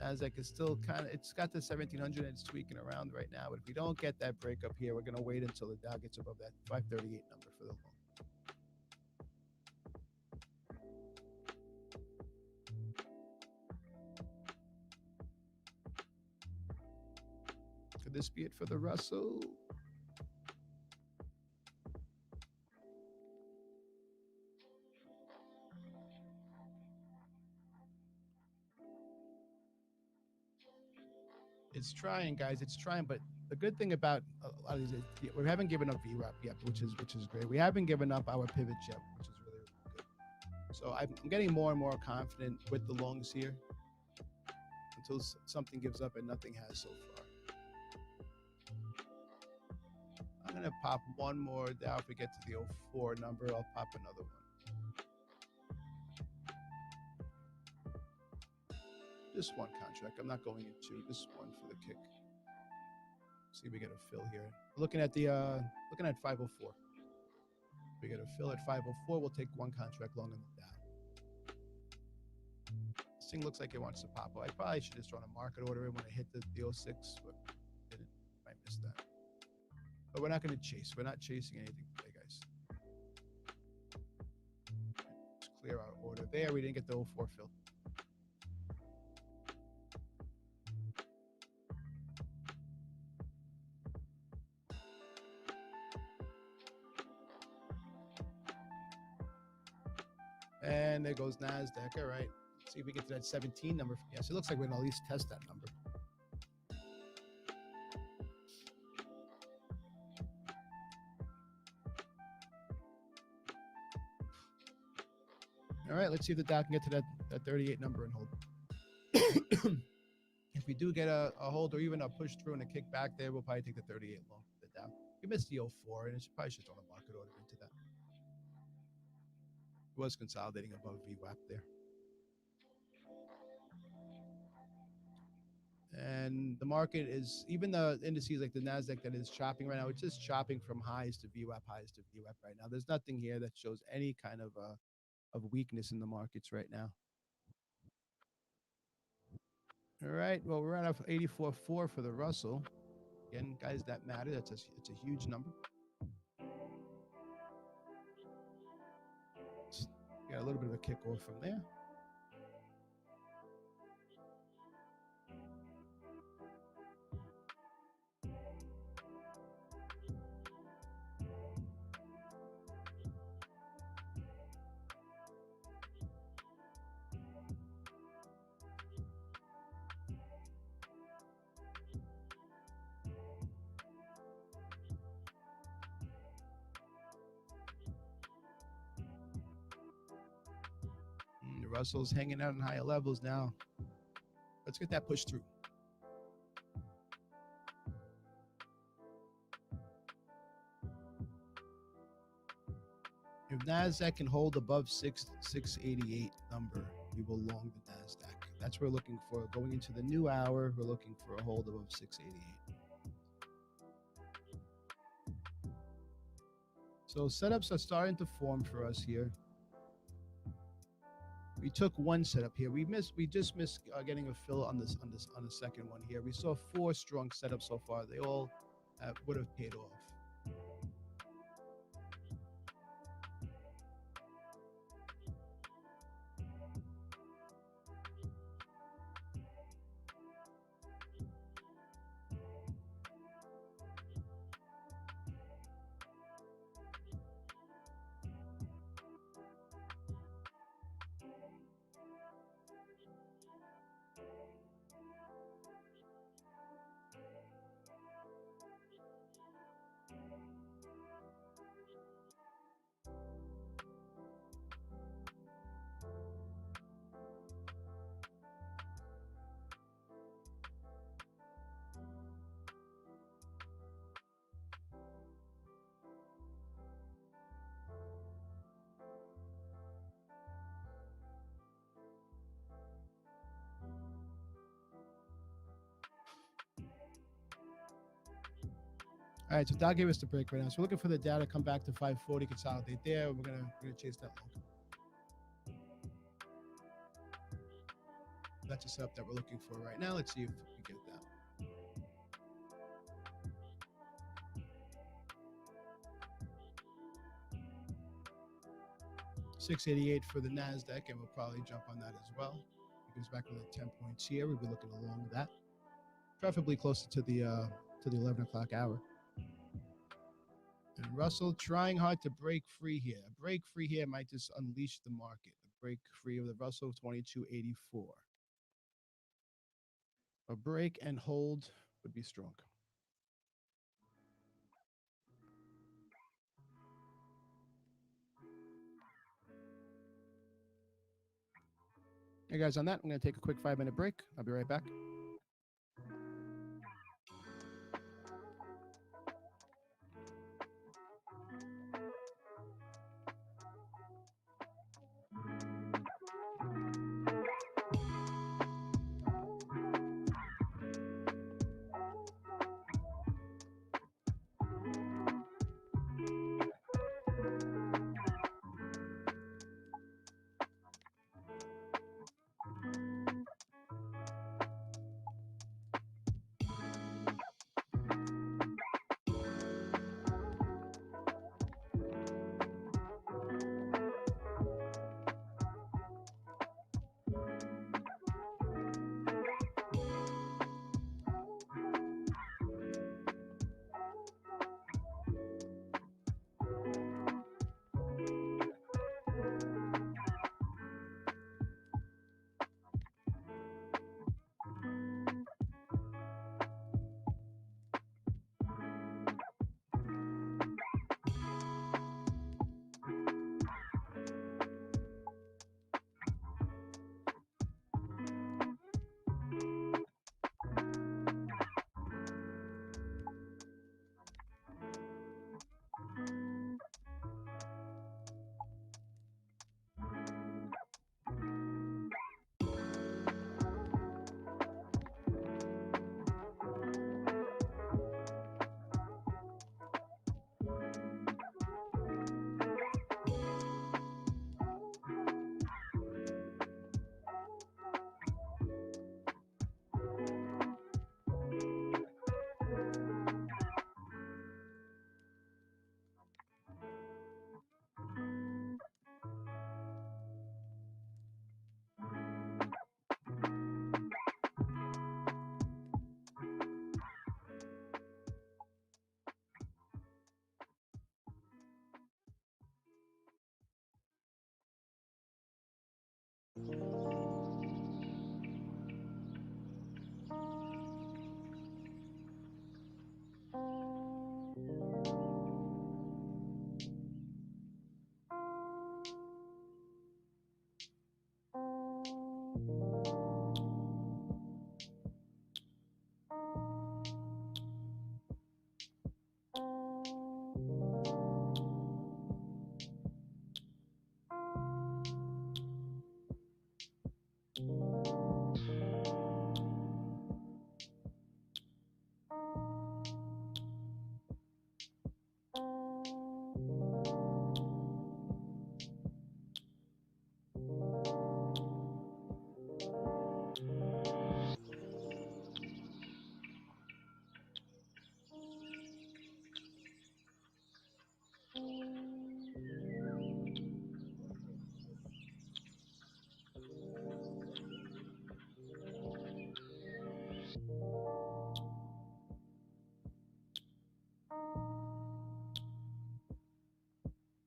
Nasdaq is still it's got the 1700 and it's tweaking around right now. But if we don't get that break up here, we're going to wait until the Dow gets above that 538 number for the long. Could this be it for the Russell? It's trying, guys. It's trying, but the good thing about a lot of these is we haven't given up VWAP yet, which is great. We haven't given up our pivot yet, which is really, really good. So I'm getting more and more confident with the longs here until something gives up, and nothing has so far. I'm gonna pop one more down. If we get to the 04 number, I'll pop another one. Just one contract. I'm not going into just one for the kick. See if we get a fill here. Looking at 504. If we get a fill at 504, we'll take one contract long in the Dow. This thing looks like it wants to pop up. I probably should just run a market order when I hit the 06, but didn't. Might miss that. But we're not going to chase. We're not chasing anything today, guys. Let's clear our order there. We didn't get the 04 fill. And there goes Nasdaq. All right. Let's see if we get to that 17 number. Yes, it looks like we're going to at least test that number. All right, let's see if the Dow can get to that 38 number and hold. If we do get a hold or even a push through and a kick back there, we'll probably take the 38 long for the Dow. We missed the 04, and it probably should throw a market order into that. It was consolidating above VWAP there. And the market is, even the indices like the Nasdaq that is chopping right now, it's just chopping from highs to VWAP right now. There's nothing here that shows any kind of weakness in the markets right now. All right, well, we're at 84.4 for the Russell. Again, guys, that matter. It's a huge number. Got a little bit of a kick off from there. Russell's hanging out in higher levels now. Let's get that push through. If Nasdaq can hold above 688 number, we will long the Nasdaq. That's what we're looking for. Going into the new hour, we're looking for a hold above 688. So setups are starting to form for us here. We took one setup here. We just missed getting a fill on the second one here. We saw 4 strong setups so far. They all would have paid off. All right, so Dow gave us the break right now. So we're looking for the Dow to come back to 540, consolidate there. We're gonna chase that long. That's a setup that we're looking for right now. Let's see if we get that. $688 for the Nasdaq, and we'll probably jump on that as well. It goes back on the 10 points here. We'll be looking along that, preferably closer to the 11 o'clock hour. And Russell trying hard to break free here. A break free here might just unleash the market. A break free of the Russell 2284. A break and hold would be strong. Hey guys, on that, I'm going to take a quick 5-minute break. I'll be right back.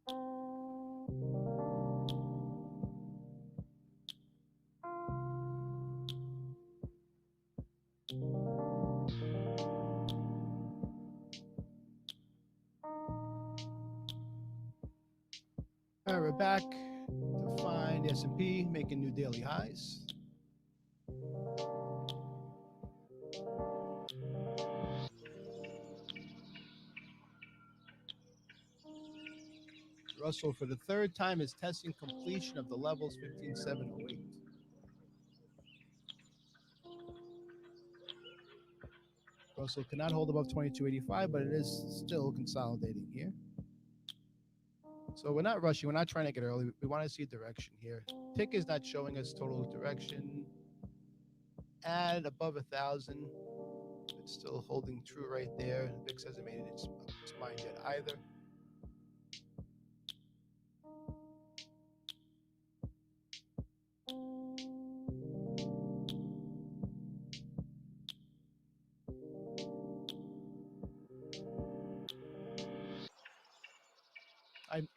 All right, we're back to find the S&P making new daily highs. Russell, for the third time, is testing completion of the levels 15,708. Russell cannot hold above 2285, but it is still consolidating here. So we're not rushing. We're not trying to get early. We want to see direction here. Tick is not showing us total direction. At above 1,000, it's still holding true right there. VIX hasn't made it its mind yet either.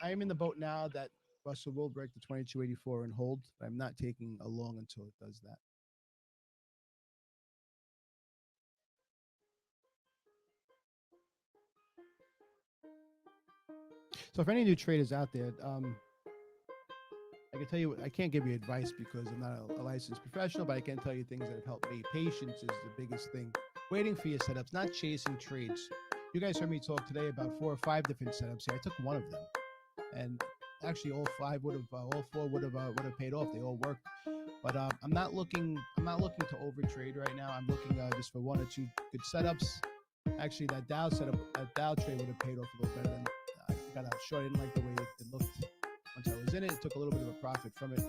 I'm in the boat now that Russell will break the 2284 and hold. I'm not taking a long until it does that. So if any new traders out there, I can tell you, I can't give you advice because I'm not a licensed professional, but I can tell you things that have helped me. Patience is the biggest thing. Waiting for your setups, not chasing trades. You guys heard me talk today about 4 or 5 different setups here. I took one of them, and actually all 4 would have paid off. They all worked. But I'm not looking to over trade right now. I'm looking just for 1 or 2 good setups. Actually, that Dow setup, that Dow trade would have paid off a little better than I got out short. I didn't like the way it looked once I was in it. It took a little bit of a profit from it.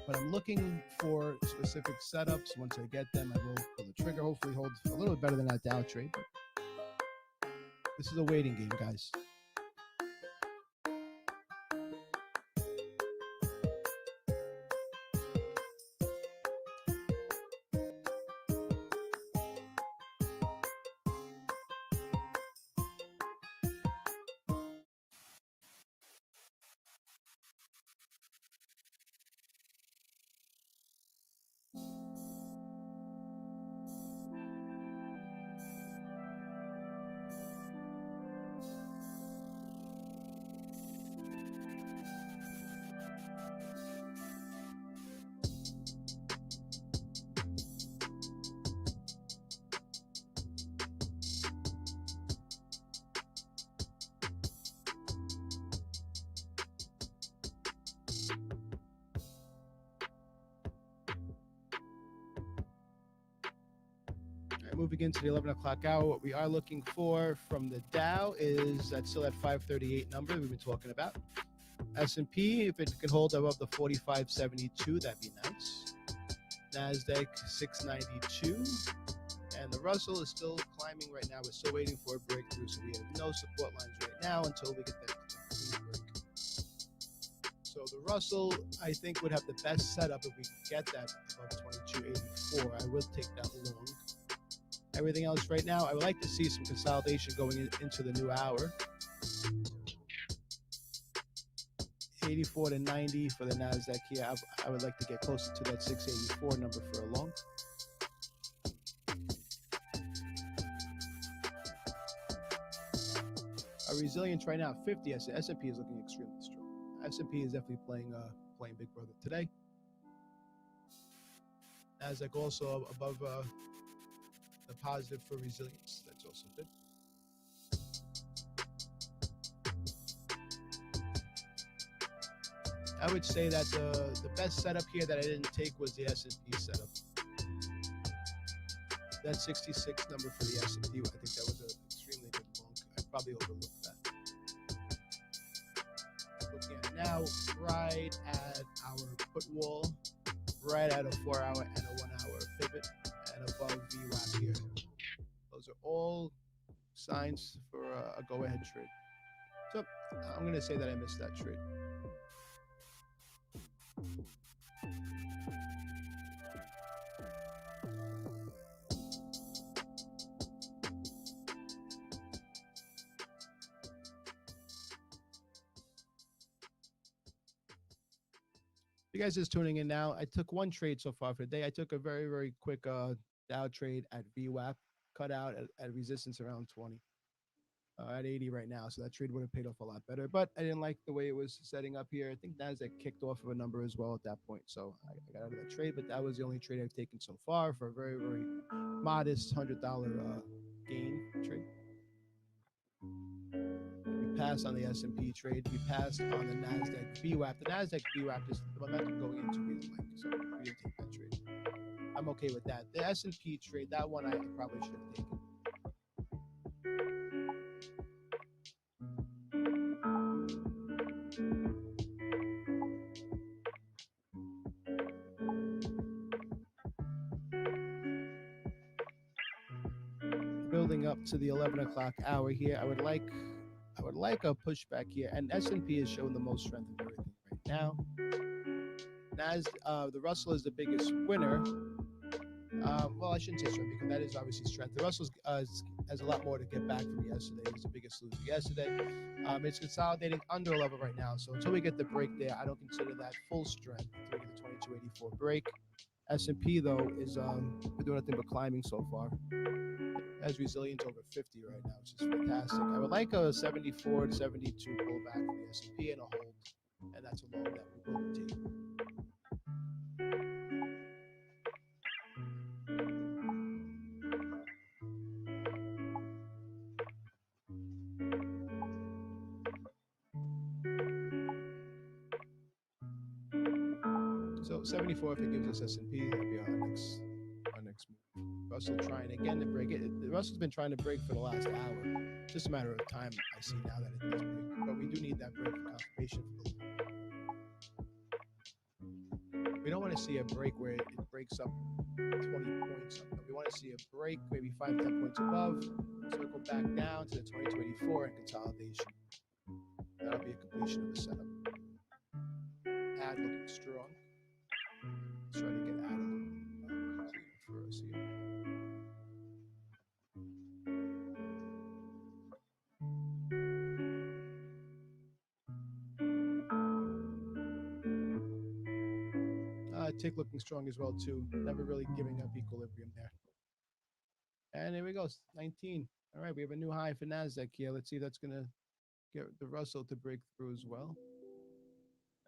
But I'm looking for specific setups. Once I get them, I will pull the trigger. Hopefully, hold a little bit better than that Dow trade. This is a waiting game, guys. Moving into the 11 o'clock hour, what we are looking for from the Dow is that's still at 538 number we've been talking about. S&P, if it can hold above the 4572, that'd be nice. NASDAQ 692, and the Russell is still climbing right now. We're still waiting for a breakthrough, so we have no support lines right now until we get that clean break. So the Russell, I think, would have the best setup if we can get that above 2284. I will take that long. Everything else right now, I would like to see some consolidation going into the new hour. 84 to 90 for the NASDAQ here. I would like to get closer to that 684 number for a long. Our resilience right now, 50. S&P is looking extremely strong. S&P is definitely playing Big Brother today. NASDAQ also above the positive for resilience. That's also good. I would say that the best setup here that I didn't take was the S&P setup. That 66 number for the S&P, I think that was an extremely good long. I probably overlooked that. Looking at it now, right at our put wall, right at a 4-hour and a 1-hour pivot, and above VWAP here. Those are all signs for a go-ahead trade. So I'm going to say that I missed that trade. you guys just tuning in now, I took one trade so far for the day. I took a very, very quick Dow trade at VWAP, cut out at resistance around 20. At 80 right now, so that trade would have paid off a lot better. But I didn't like the way it was setting up here. I think Nasdaq kicked off of a number as well at that point, so I got out of that trade. But that was the only trade I've taken so far for a very, very modest $100 gain trade. We passed on the S&P trade. We passed on the Nasdaq VWAP. The Nasdaq VWAP is the momentum going into we didn't like, so we didn't take that trade. I'm okay with that. The S&P trade, that one I probably should have taken. Building up to the 11 o'clock hour here. I would like a pushback here, and S&P is showing the most strength of everything right now. The Russell is the biggest winner. Well, I shouldn't say strength because that is obviously strength. The Russell has a lot more to get back from yesterday. It was the biggest loser yesterday. It's consolidating under a level right now. So until we get the break there, I don't consider that full strength until we get the 2284 break. S&P though is we're doing nothing but climbing so far. Has resilience over 50 right now, which is fantastic. I would like a 74 to 72 pullback for the S&P and a hold, and that's a low that we will take. So 74, if it gives us S&P, that'll be our next move. Russell trying again to break it. Russell's been trying to break for the last hour. It's just a matter of time. I see now that it does break, but we do need that break for confirmation. We don't want to see a break where it breaks up 20 points. We want to see a break, maybe 5-10 points above, circle back down to the 2284 and consolidation. That'll be a completion of the setup. Add looking strong. Let's try to get add a little cleaner for us here. Tick looking strong as well too. Never really giving up equilibrium there. And here we go, 19. All right, we have a new high for Nasdaq here. Let's see if that's gonna get the Russell to break through as well.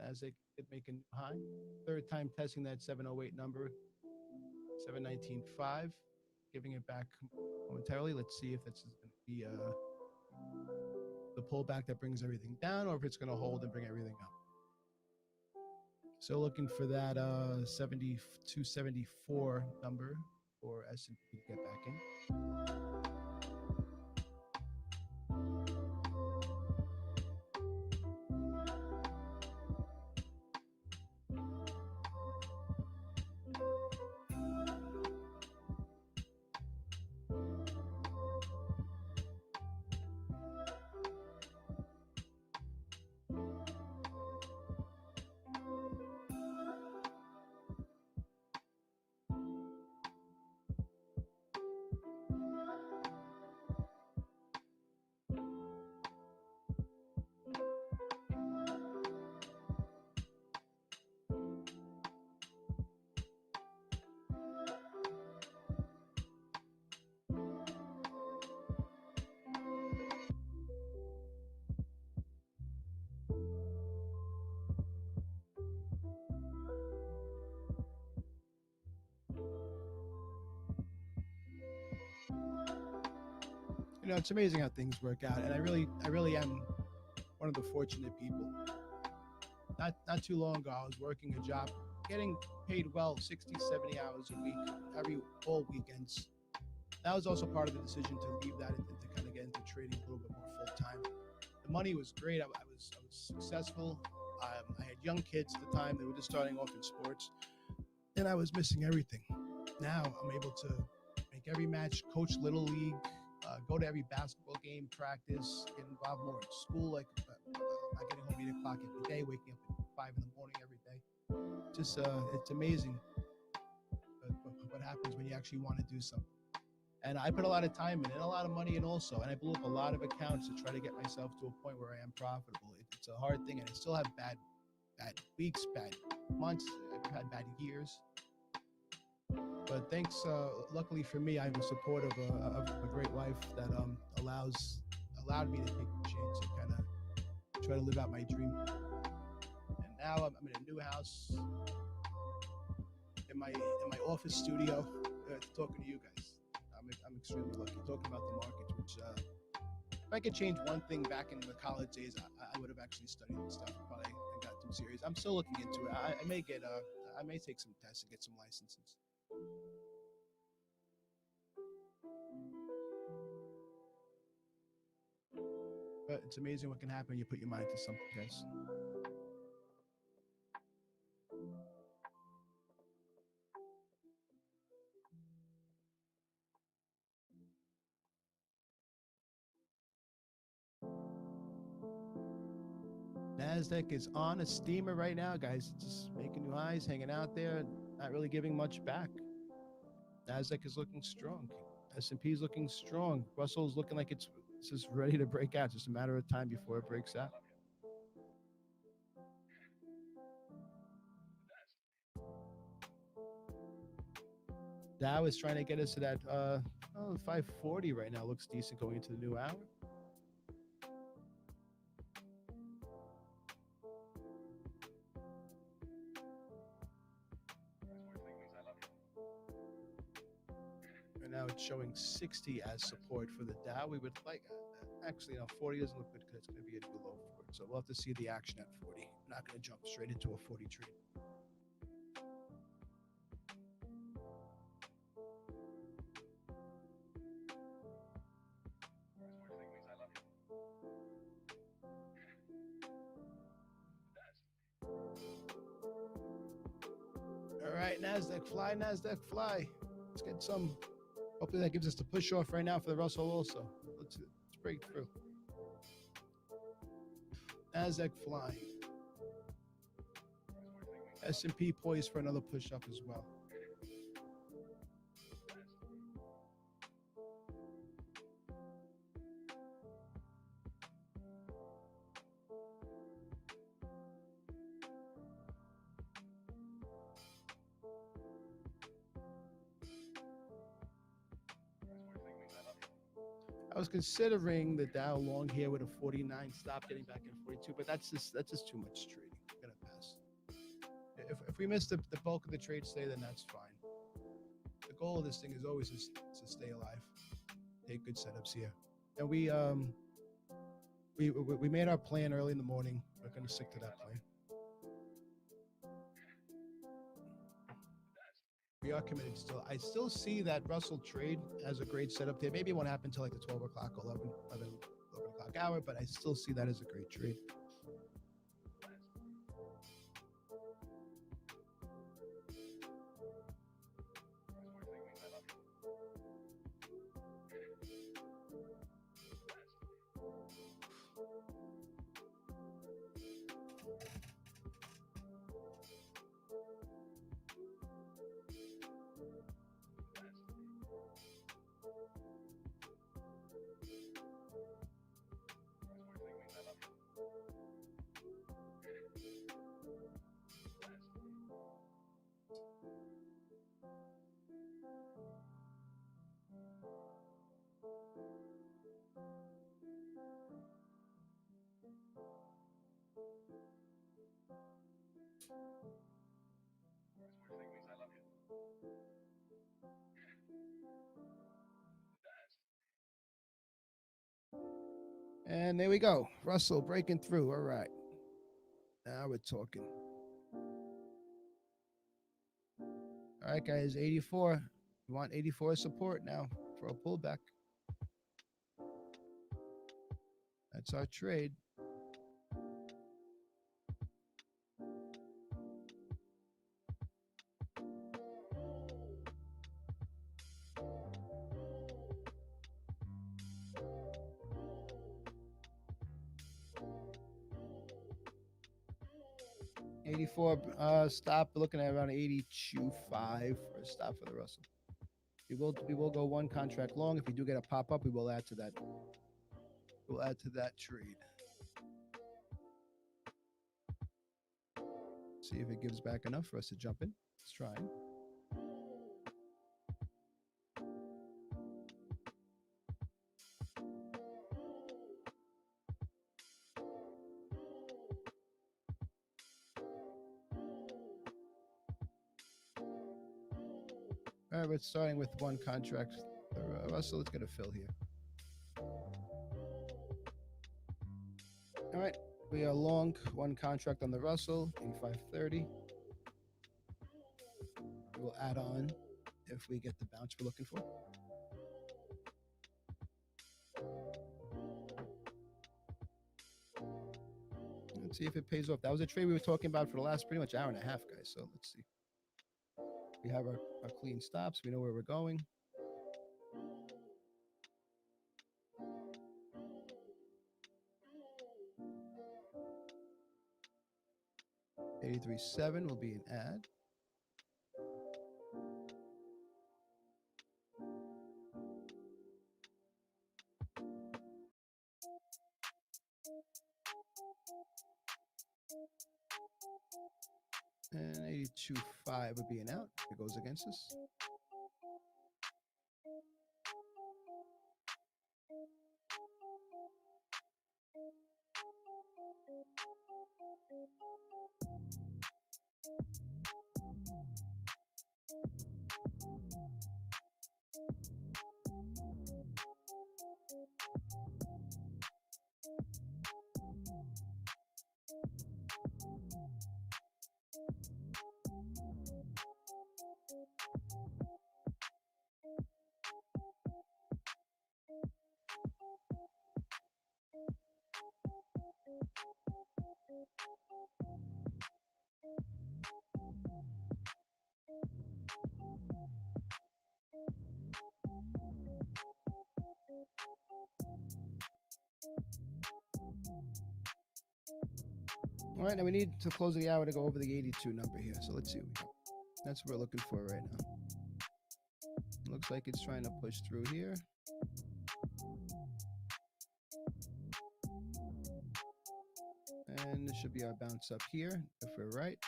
Nasdaq did make a new high. Third time testing that 708 number, 719.5. Giving it back momentarily. Let's see if this is gonna be the pullback that brings everything down, or if it's gonna hold and bring everything up. So looking for that 7274 number for S&P to get back in. You know, it's amazing how things work out, and I really am one of the fortunate people. Not too long ago, I was working a job, getting paid well, 60, 70 hours a week, all weekends. That was also part of the decision to leave that and to kind of get into trading a little bit more full time. The money was great. I was successful. I had young kids at the time. They were just starting off in sports, and I was missing everything. Now I'm able to make every match, coach Little League, go to every basketball game, practice, get involved more in school. Like not getting home 8 o'clock every day, waking up at 5 in the morning every day. Just it's amazing what happens when you actually want to do something. And I put a lot of time in and a lot of money in also. And I blew up a lot of accounts to try to get myself to a point where I am profitable. It's a hard thing, and I still have bad bad weeks, bad months, I've had bad years. But thanks, luckily for me, I have a support of a great wife that allowed me to take the chance and kind of try to live out my dream. And now I'm in a new house, in my office studio, talking to you guys. I'm extremely lucky. Talking about the market, which if I could change one thing back in the college days, I would have actually studied this stuff probably and got some serious. I'm still looking into it. I may take some tests and get some licenses. But it's amazing what can happen when you put your mind to something, guys. NASDAQ is on a steamer right now, guys. It's just making new highs, hanging out there, not really giving much back. NASDAQ is looking strong. S&P is looking strong. Russell's looking like it's just ready to break out. Just a matter of time before it breaks out. Dow is trying to get us to that 540 right now. Looks decent going into the new hour. And now it's showing 60 as support for the Dow. We would like, actually, 40 doesn't look good because it's going to be a new low for it. So we'll have to see the action at 40. I'm not going to jump straight into a 40 trade. All right, NASDAQ fly, NASDAQ fly. Let's get some. Hopefully that gives us the push off right now for the Russell also. Let's break through. NASDAQ flying. S&P poised for another push up as well. I was considering the Dow long here with a 49 stop, getting back in 42, but that's just too much trading. I'm gonna pass. If we miss the bulk of the trade today, then that's fine. The goal of this thing is always to stay alive, take good setups here, and we made our plan early in the morning. We're gonna stick to that plan. We are committed still. I still see that Russell trade as a great setup there. Maybe it won't happen until like the 12 o'clock, 11 o'clock hour, but I still see that as a great trade. And there we go. Russell breaking through. All right. Now we're talking. All right, guys. 84. We want 84 support now for a pullback. That's our trade. Stop looking at around 82.5 for a stop for the Russell. We will go one contract long. If we do get a pop up, we will add to that. We'll add to that trade. See if it gives back enough for us to jump in. Let's try. All right, we're starting with one contract. Russell, let's get a fill here. All right, we are long one contract on the Russell, 85.30. We'll add on if we get the bounce we're looking for. Let's see if it pays off. That was a trade we were talking about for the last pretty much hour and a half, guys. So let's see. We have our clean stops. We know where we're going. $83.7 will be an add. And 82.5 would be an out. It goes against us. All right, now we need to close the hour to go over the 82 number here. So let's see what we got. That's what we're looking for right now. Looks like it's trying to push through here. And this should be our bounce up here if we're right.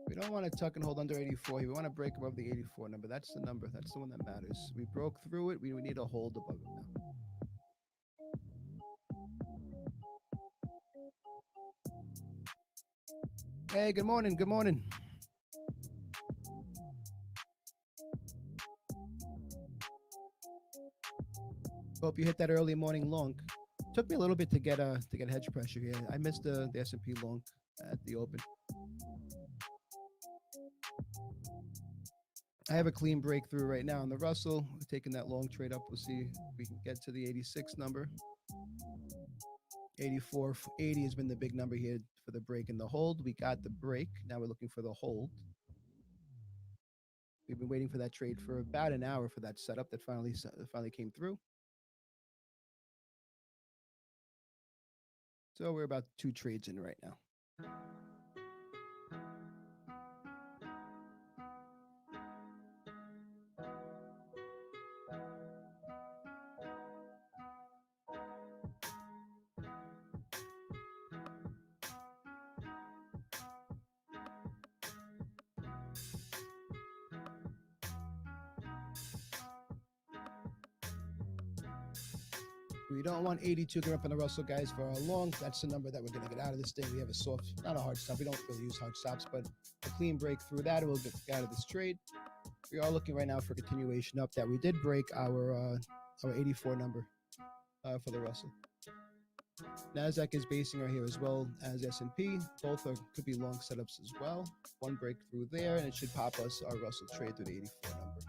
We don't want to tuck and hold under 84 here. We want to break above the 84 number. That's the number. That's the one that matters. We broke through it. We need a hold above it now. Hey, good morning. Good morning. Hope you hit that early morning long. Took me a little bit to get hedge pressure here. I missed the S&P long at the open. I have a clean breakthrough right now on the Russell. We're taking that long trade up. We'll see if we can get to the 86 number. 84.80 has been the big number here for the break and the hold. We got the break. Now we're looking for the hold. We've been waiting for that trade for about an hour for that setup that finally came through. So we're about 2 trades in right now. We don't want 82 going up on the Russell, guys, for our long. That's the number that we're going to get out of this thing. We have a soft, not a hard stop. We don't really use hard stops, but a clean break through that will get out of this trade. We are looking right now for continuation up that we did break our 84 number for the Russell. NASDAQ is basing right here as well as S&P. Both could be long setups as well. One breakthrough there, and it should pop us our Russell trade through the 84 number.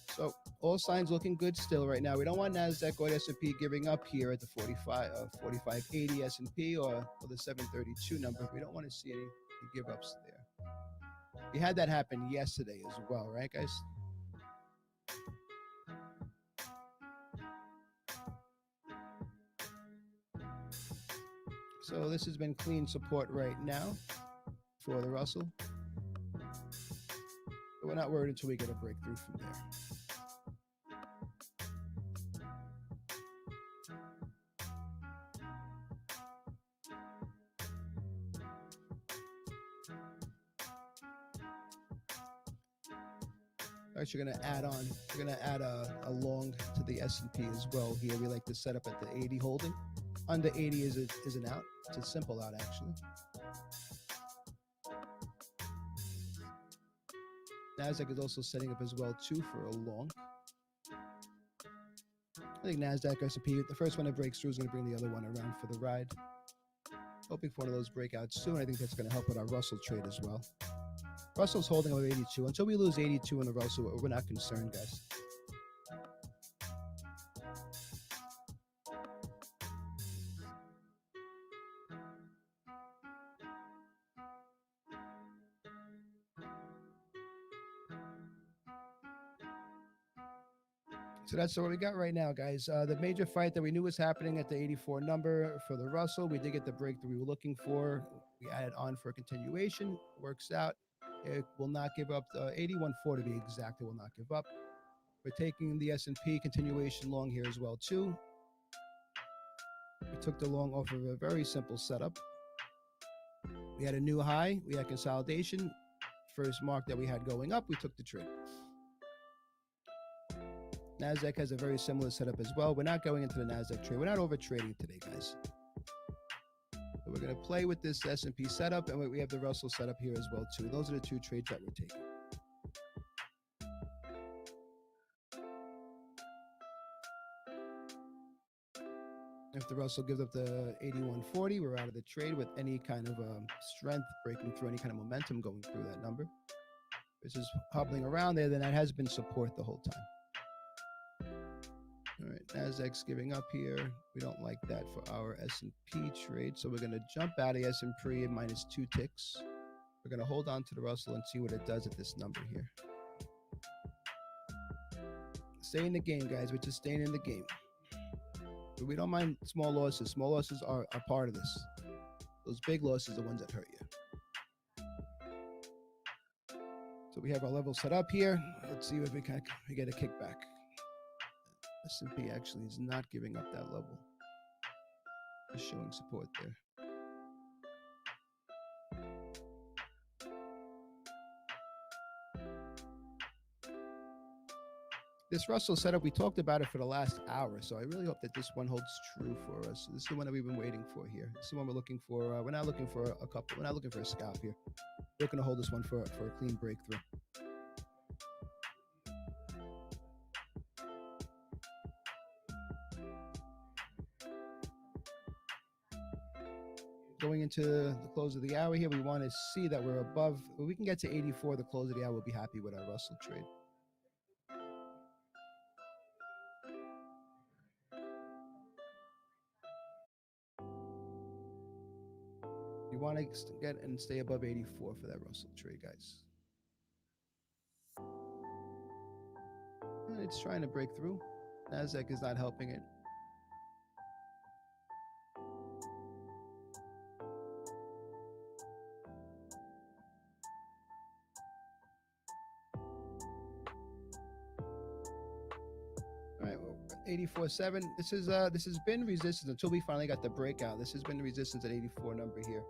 So all signs looking good still right now. We don't want NASDAQ or S&P giving up here at the 45.80 S&P or the 732 number. We don't want to see any give ups there. We had that happen yesterday as well, right, guys? So this has been clean support right now for the Russell. But we're not worried until we get a breakthrough from there. Actually, we're gonna add a long to the S&P as well. Here we like to set up at the 80 holding. Under 80 is an out. It's a simple out actually. Nasdaq is also setting up as well too for a long. I think Nasdaq, S&P, the first one that breaks through is going to bring the other one around for the ride. Hoping for one of those breakouts soon. I think that's going to help with our Russell trade as well. Russell's holding over 82. Until we lose 82 in the Russell, we're not concerned, guys. So that's what we got right now, guys. The major fight that we knew was happening at the 84 number for the Russell. We did get the breakthrough we were looking for. We added on for a continuation. Works out. It will not give up. 81.4 to be exact. It will not give up. We're taking the S&P continuation long here as well too. We took the long off of a very simple setup. We had a new high. We had consolidation. First mark that we had going up, we took the trade. Nasdaq has a very similar setup as well. We're not going into the Nasdaq trade. We're not over trading today, guys. But we're going to play with this S&P setup, and we have the Russell setup here as well too. Those are the two trades that we're taking. If the Russell gives up the 81.40, we're out of the trade with any kind of strength breaking through, any kind of momentum going through that number. If it's just hobbling around there, then that has been support the whole time. All right, Nasdaq's giving up here. We don't like that for our S&P trade, so we're going to jump out of S&P at minus 2 ticks. We're going to hold on to the Russell and see what it does at this number here. Stay in the game, guys. We're just staying in the game. But we don't mind small losses. Small losses are a part of this. Those big losses are the ones that hurt you. So we have our level set up here. Let's see if we get a kickback. S&P actually is not giving up that level. Just showing support there. This Russell setup, we talked about it for the last hour, so I really hope that this one holds true for us. This is the one that we've been waiting for here. This is the one we're looking for. We're not looking for a couple. We're not looking for a scalp here. We're looking to hold this one for a clean breakthrough. Going into the close of the hour here, we want to see that we're above. If we can get to 84, the close of the hour, we'll be happy with our Russell trade. You want to get and stay above 84 for that Russell trade, guys. And it's trying to break through. Nasdaq is not helping it. All right, well, 84.7. This has been resistance until we finally got the breakout. This has been the resistance at 84 number here.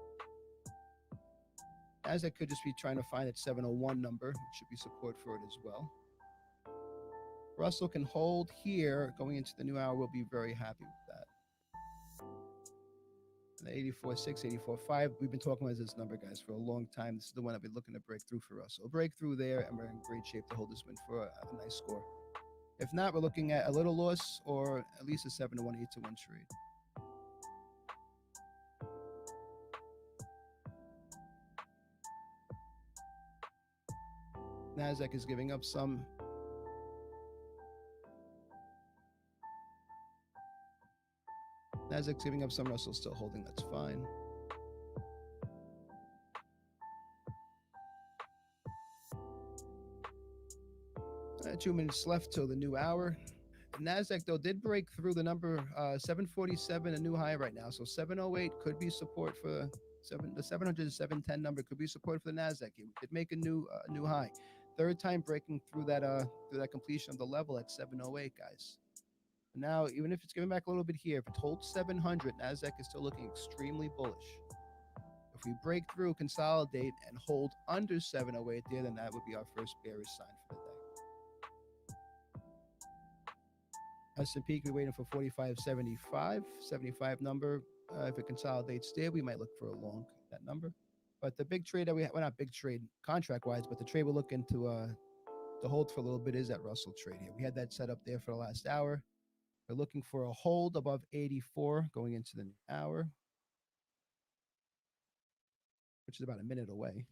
Nasdaq could just be trying to find that 701 number, which should be support for it as well. Russell can hold here. Going into the new hour, we'll be very happy with that. The 84.6, 84.5. We've been talking about this number, guys, for a long time. This is the one I've been looking to break through for us. So break through there, and we're in great shape to hold this win for a nice score. If not, we're looking at a little loss or at least a 7-1, 8-1 trade. Nasdaq is giving up some. Nasdaq's giving up some. Russell's still holding. That's fine. 2 minutes left till the new hour. Nasdaq though did break through the number 747, a new high right now. So 708 could be support for the 700 to 710 number could be support for the Nasdaq. It did make a new high. Third time breaking through that completion of the level at 708, guys. Now, even if it's giving back a little bit here, if it holds 700, Nasdaq is still looking extremely bullish. If we break through, consolidate, and hold under 708 there, then that would be our first bearish sign for the day. S&P could be waiting for 45.75, 75 number. If it consolidates there, we might look for a long that number. But the big trade that we have, well, not big trade contract-wise, but the trade we're looking to hold for a little bit is that Russell trade here. We had that set up there for the last hour. We're looking for a hold above 84 going into the new hour, which is about a minute away.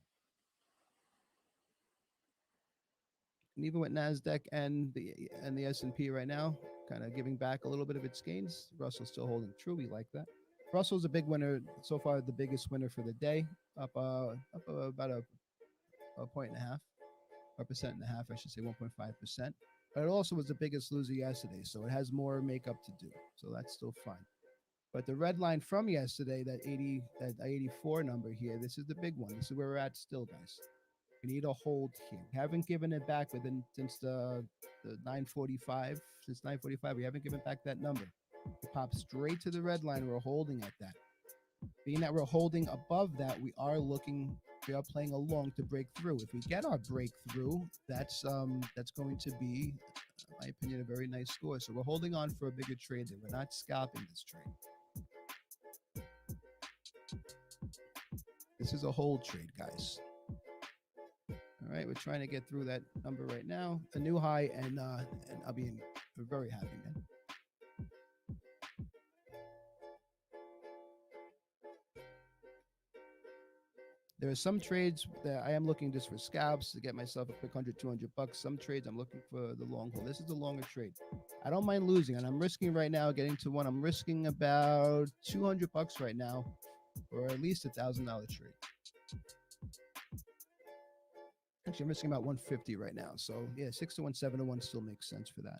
And even with Nasdaq and the S&P right now, kind of giving back a little bit of its gains, Russell's still holding true. We like that. Russell's a big winner so far, the biggest winner for the day, up about a point and a half, or 1.5%, I should say 1.5%. But it also was the biggest loser yesterday, so it has more makeup to do. So that's still fine. But the red line from yesterday, that 84 number here, this is the big one. This is where we're at still, guys. We need a hold here. We haven't given it back since the 945. Since 945, we haven't given back that number. We pop straight to the red line. We're holding at that. Being that we're holding above that, we are playing along to break through. If we get our breakthrough, that's going to be, in my opinion, a very nice score. So we're holding on for a bigger trade there. We're not scalping this trade. This is a hold trade, guys. All right, we're trying to get through that number right now, a new high, and I'll be very happy, man. There are some trades that I am looking just for scalps to get myself a quick $100-200. Some trades I'm looking for the long haul. This is a longer trade. I don't mind losing, and I'm risking right now getting to one. I'm risking about $200 right now, or at least $1,000 trade. Actually, I'm risking about 150 right now. So yeah, 6 to 1, 7 to 1 still makes sense for that.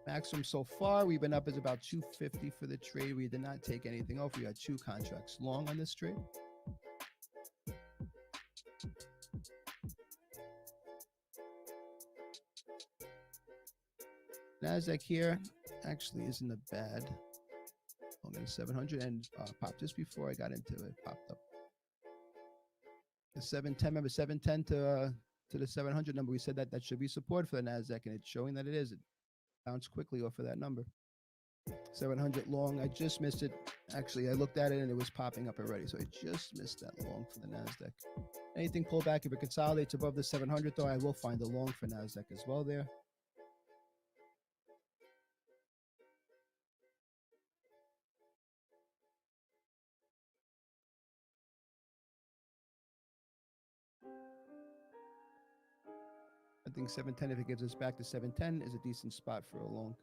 Maximum so far, we've been up is about 250 for the trade. We did not take anything off. We had 2 contracts long on this trade. Nasdaq here actually isn't a bad. I'm going to 700 and popped just before I got into it. Popped up. The 710, remember 710 to the 700 number. We said that should be support for the Nasdaq, and it's showing that it is. It bounced quickly off of that number. 700 long. I just missed it. Actually, I looked at it and it was popping up already, so I just missed that long for the Nasdaq. Anything pull back if it consolidates above the 700, though, I will find a long for Nasdaq as well there. I think 710, if it gives us back to 710, is a decent spot for a long.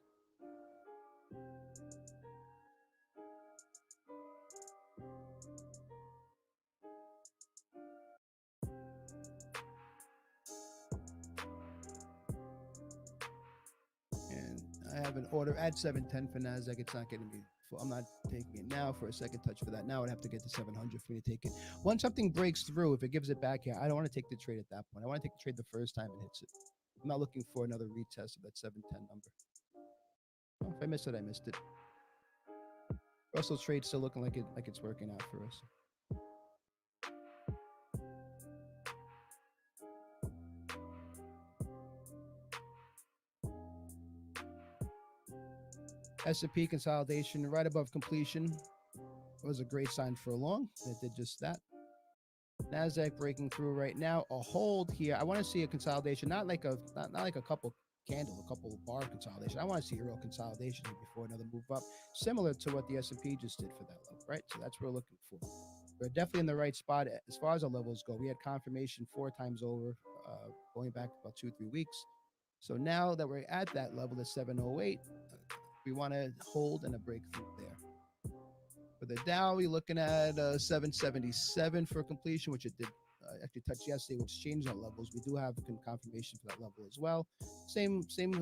And I have an order at 710 for Nasdaq. It's not getting me. I'm not taking it now for a second touch for that. Now I'd have to get to 700 for me to take it. Once something breaks through, if it gives it back here, I don't want to take the trade at that point. I want to take the trade the first time it hits it. I'm not looking for another retest of that 710 number. Oh, if I missed it, I missed it. Russell's trade still looking like it's working out for us. S&P consolidation right above completion was a great sign for a long. It did just that. Nasdaq breaking through right now. A hold here. I want to see a consolidation, not like a couple candle, a couple bar consolidation. I want to see a real consolidation here before another move up, similar to what the S&P just did for that level, right? So that's what we're looking for. We're definitely in the right spot as far as our levels go. We had confirmation 4 times over, going back about 2-3 weeks. So now that we're at that level of 708. We want to hold and a breakthrough there. For the Dow, we're looking at 777 for completion, which it did actually touched yesterday, which changed our levels. We do have confirmation for that level as well. Same thing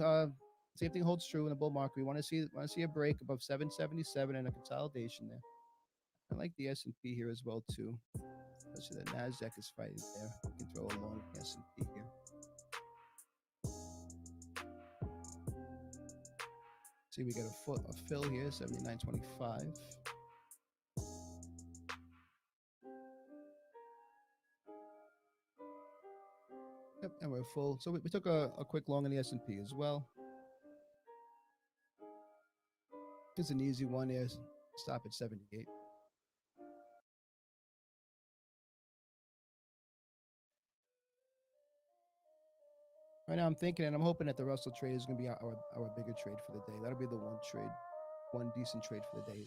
holds true in the bull market. We want to see a break above 777 and a consolidation there. I like the S&P here as well too. Especially the Nasdaq is fighting there. We can throw a long S&P here. See, we get a fill here, 79.25. Yep, and we're full. So we took a quick long in the S&P as well. It's an easy one here. Stop at 78. Right now I'm thinking and I'm hoping that the Russell trade is going to be our bigger trade for the day. That'll be the one decent trade for the day.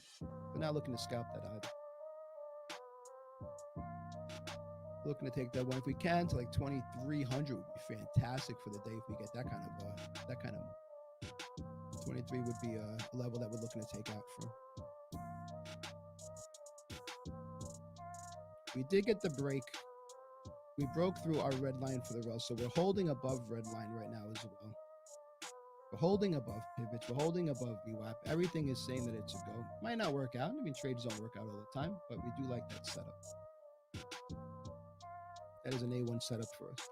We're not looking to scalp that either. Looking to take that one if we can to like 2,300 would be fantastic for the day if we get that kind of 23 would be a level that we're looking to take out from. We did get the break. We broke through our red line for the Russell. We're holding above red line right now as well. We're holding above pivots. We're holding above VWAP. Everything is saying that it's a go. Might not work out. I mean, trades don't work out all the time, but we do like that setup. That is an A1 setup for us.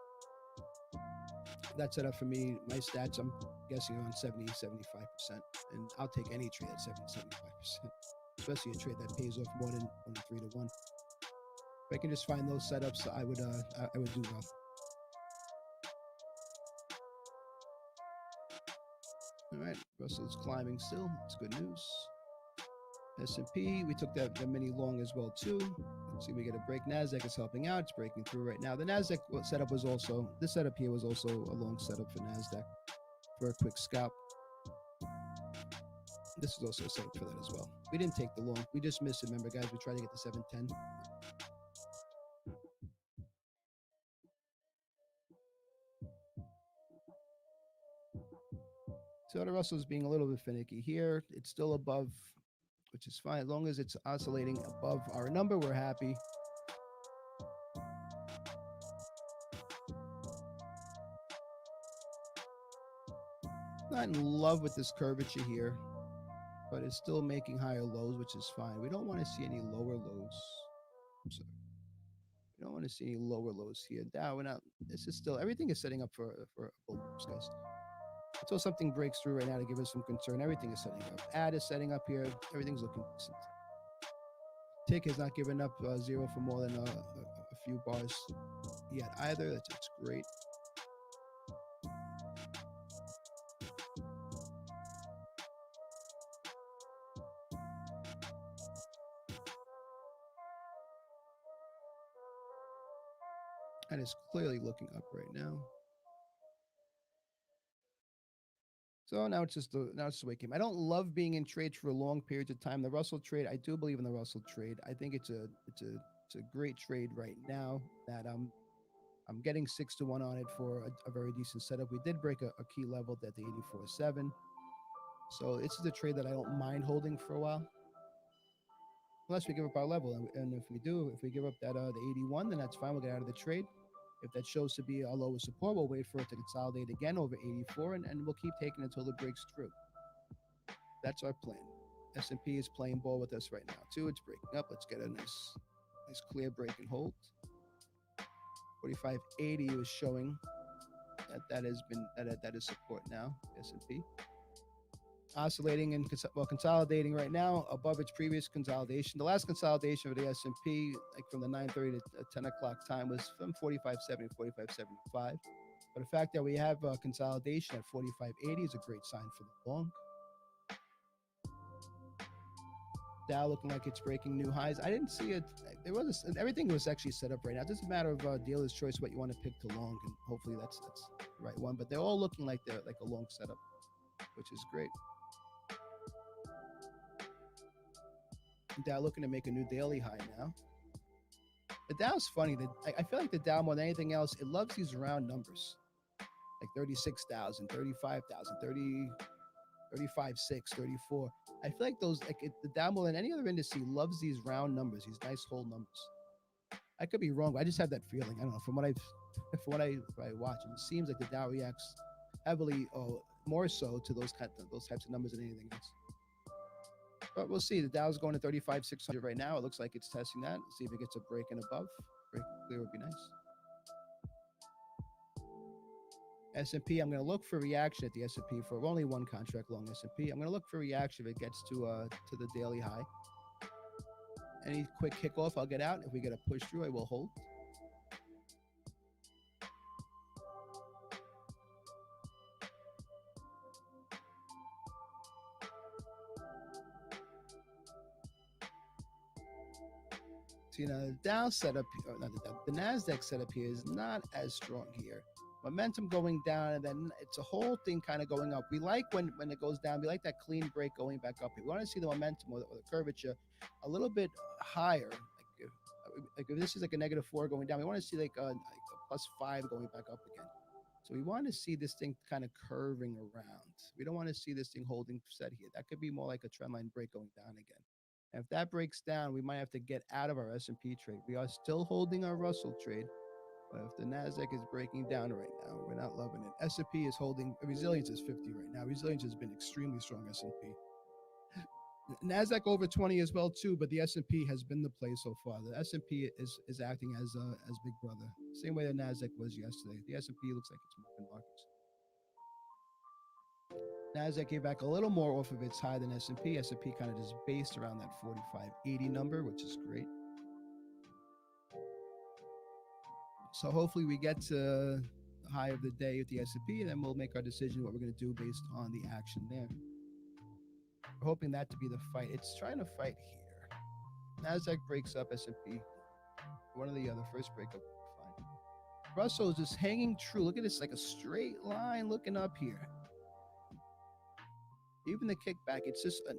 That setup for me, my stats, I'm guessing around 70, 75%. And I'll take any trade at 70, 75%. Especially a trade that pays off more than 3 to 1. If I can just find those setups, I would do well. All right, Russell's climbing still. It's good news. S&P, we took that mini long as well too. Let's see, we get a break. Nasdaq is helping out. It's breaking through right now. The Nasdaq setup was also, this setup here was also a long setup for Nasdaq for a quick scalp. This is also a setup for that as well. We didn't take the long. We just missed it. Remember, guys, we tried to get to 710. So the Russell's being a little bit finicky here. It's still above, which is fine. As long as it's oscillating above our number, we're happy. Not in love with this curvature here, but it's still making higher lows, which is fine. We don't want to see any lower lows. I'm sorry. We don't want to see any lower lows here. Dow, we're not. This is still, everything is setting up for a bull market, guys. Until something breaks through right now to give us some concern, everything is setting up. Ad is setting up here. Everything's looking decent. Tick has not given up zero for more than a few bars yet either. That's great. And it's clearly looking up right now. So now it's just the wake game. I don't love being in trades for long periods of time. The Russell trade, I do believe in the Russell trade. I think it's a great trade right now that I'm getting 6 to 1 on it for a very decent setup. We did break a key level at the 84.7. So this is a trade that I don't mind holding for a while. Unless we give up our level. And if we give up that the 81, then that's fine. We'll get out of the trade. If that shows to be our lowest support, we'll wait for it to consolidate again over 84, and we'll keep taking it until it breaks through. That's our plan. S&P is playing ball with us right now, too. It's breaking up. Let's get a nice clear break and hold. 45.80 is showing that is support now, S&P. Oscillating and consolidating right now above its previous consolidation. The last consolidation of the S&P, like from the 9:30 to 10 o'clock time, was from 45.70 to 45.75. But the fact that we have a consolidation at 45.80 is a great sign for the long. Dow looking like it's breaking new highs. I didn't see it. Everything was actually set up right now. It's just a matter of dealer's choice what you want to pick to long, and hopefully that's the right one. But they're all looking like they're like a long setup, which is great. Dow looking to make a new daily high now. The Dow's funny. I feel like the Dow, more than anything else, it loves these round numbers. Like 36,000, 35,000, 30, 35.6, 34. I feel like those, the Dow more than any other industry loves these round numbers, these nice whole numbers. I could be wrong. But I just have that feeling. I don't know. From what I watch, it seems like the Dow reacts heavily or more so to those types of numbers than anything else. But we'll see. The Dow's going to 35,600 right now. It looks like it's testing that. See if it gets a break and above. Break clear would be nice. S&P, I'm going to look for reaction at the S&P for only one contract long S&P. I'm going to look for reaction if it gets to the daily high. Any quick kickoff, I'll get out. If we get a push through, I will hold. So, the Dow setup, or not the NASDAQ setup here is not as strong here. Momentum going down, and then it's a whole thing kind of going up. We like when it goes down. We like that clean break going back up. We want to see the momentum or the curvature a little bit higher. Like if this is like a -4 going down, we want to see like a +5 going back up again. So we want to see this thing kind of curving around. We don't want to see this thing holding set here. That could be more like a trend line break going down again. And if that breaks down, we might have to get out of our S&P trade. We are still holding our Russell trade. But if the NASDAQ is breaking down right now, we're not loving it. S&P is holding, resilience is 50 right now. Resilience has been extremely strong, S&P. NASDAQ over 20 as well, too, but the S&P has been the play so far. The S&P is acting as big brother. Same way the NASDAQ was yesterday. The S&P looks like it's moving markets. NASDAQ gave back a little more off of its high than S&P. S&P kind of just based around that 45.80 number, which is great. So hopefully we get to the high of the day with the S&P, and then we'll make our decision what we're going to do based on the action there. We're hoping that to be the fight. It's trying to fight here. NASDAQ breaks up S&P. One or the other. First breakup, fine. Russell is just hanging true. Look at this, like a straight line looking up here. Even the kickback, it's just a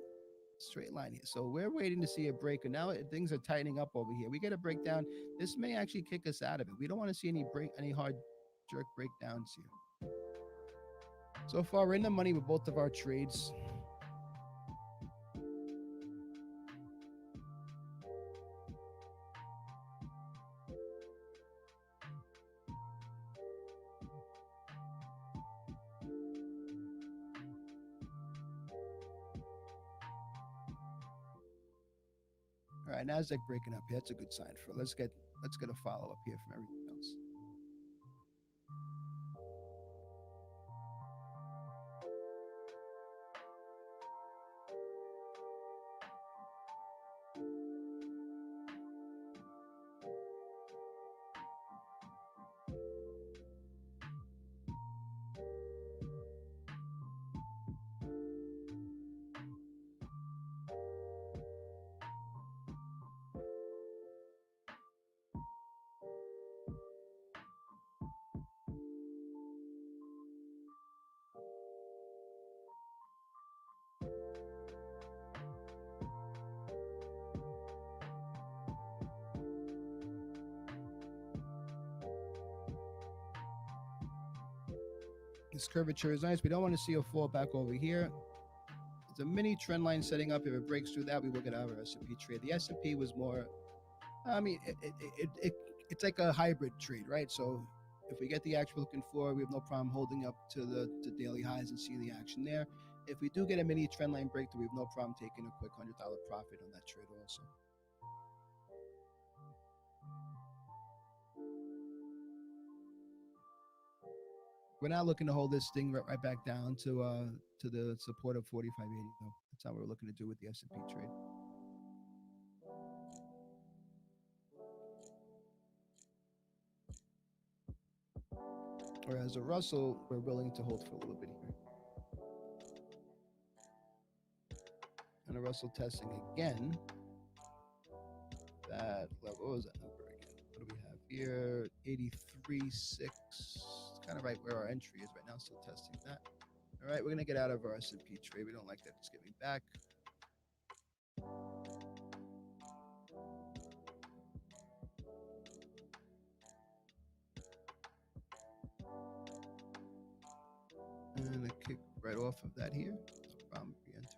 straight line here. So we're waiting to see a break, and now things are tightening up over here. We get a breakdown. This may actually kick us out of it. We don't want to see any hard jerk breakdowns here. So far, we're in the money with both of our trades. All right, NASDAQ breaking up. That's a good sign for. Let's get a follow up here from everything else. This curvature is nice. We don't want to see a fall back over here. It's a mini trend line setting up. If it breaks through that, we will get out of our S&P trade. The S&P was more, I mean, it's like a hybrid trade, right? So if we get the action we're looking for, we have no problem holding up to the daily highs and seeing the action there. If we do get a mini trend line breakthrough, we have no problem taking a quick $100 profit on that trade also. We're not looking to hold this thing right back down to the support of 45.80 though. That's not what we're looking to do with the S&P trade. Whereas the Russell, we're willing to hold for a little bit here. And the Russell testing again. That level, what was that number again? What do we have here? 83.6. Kind of right where our entry is right now, still testing that. All right, we're gonna get out of our S&P trade. We don't like that. It's getting back. And a kick right off of that here. No problem. Re-enter.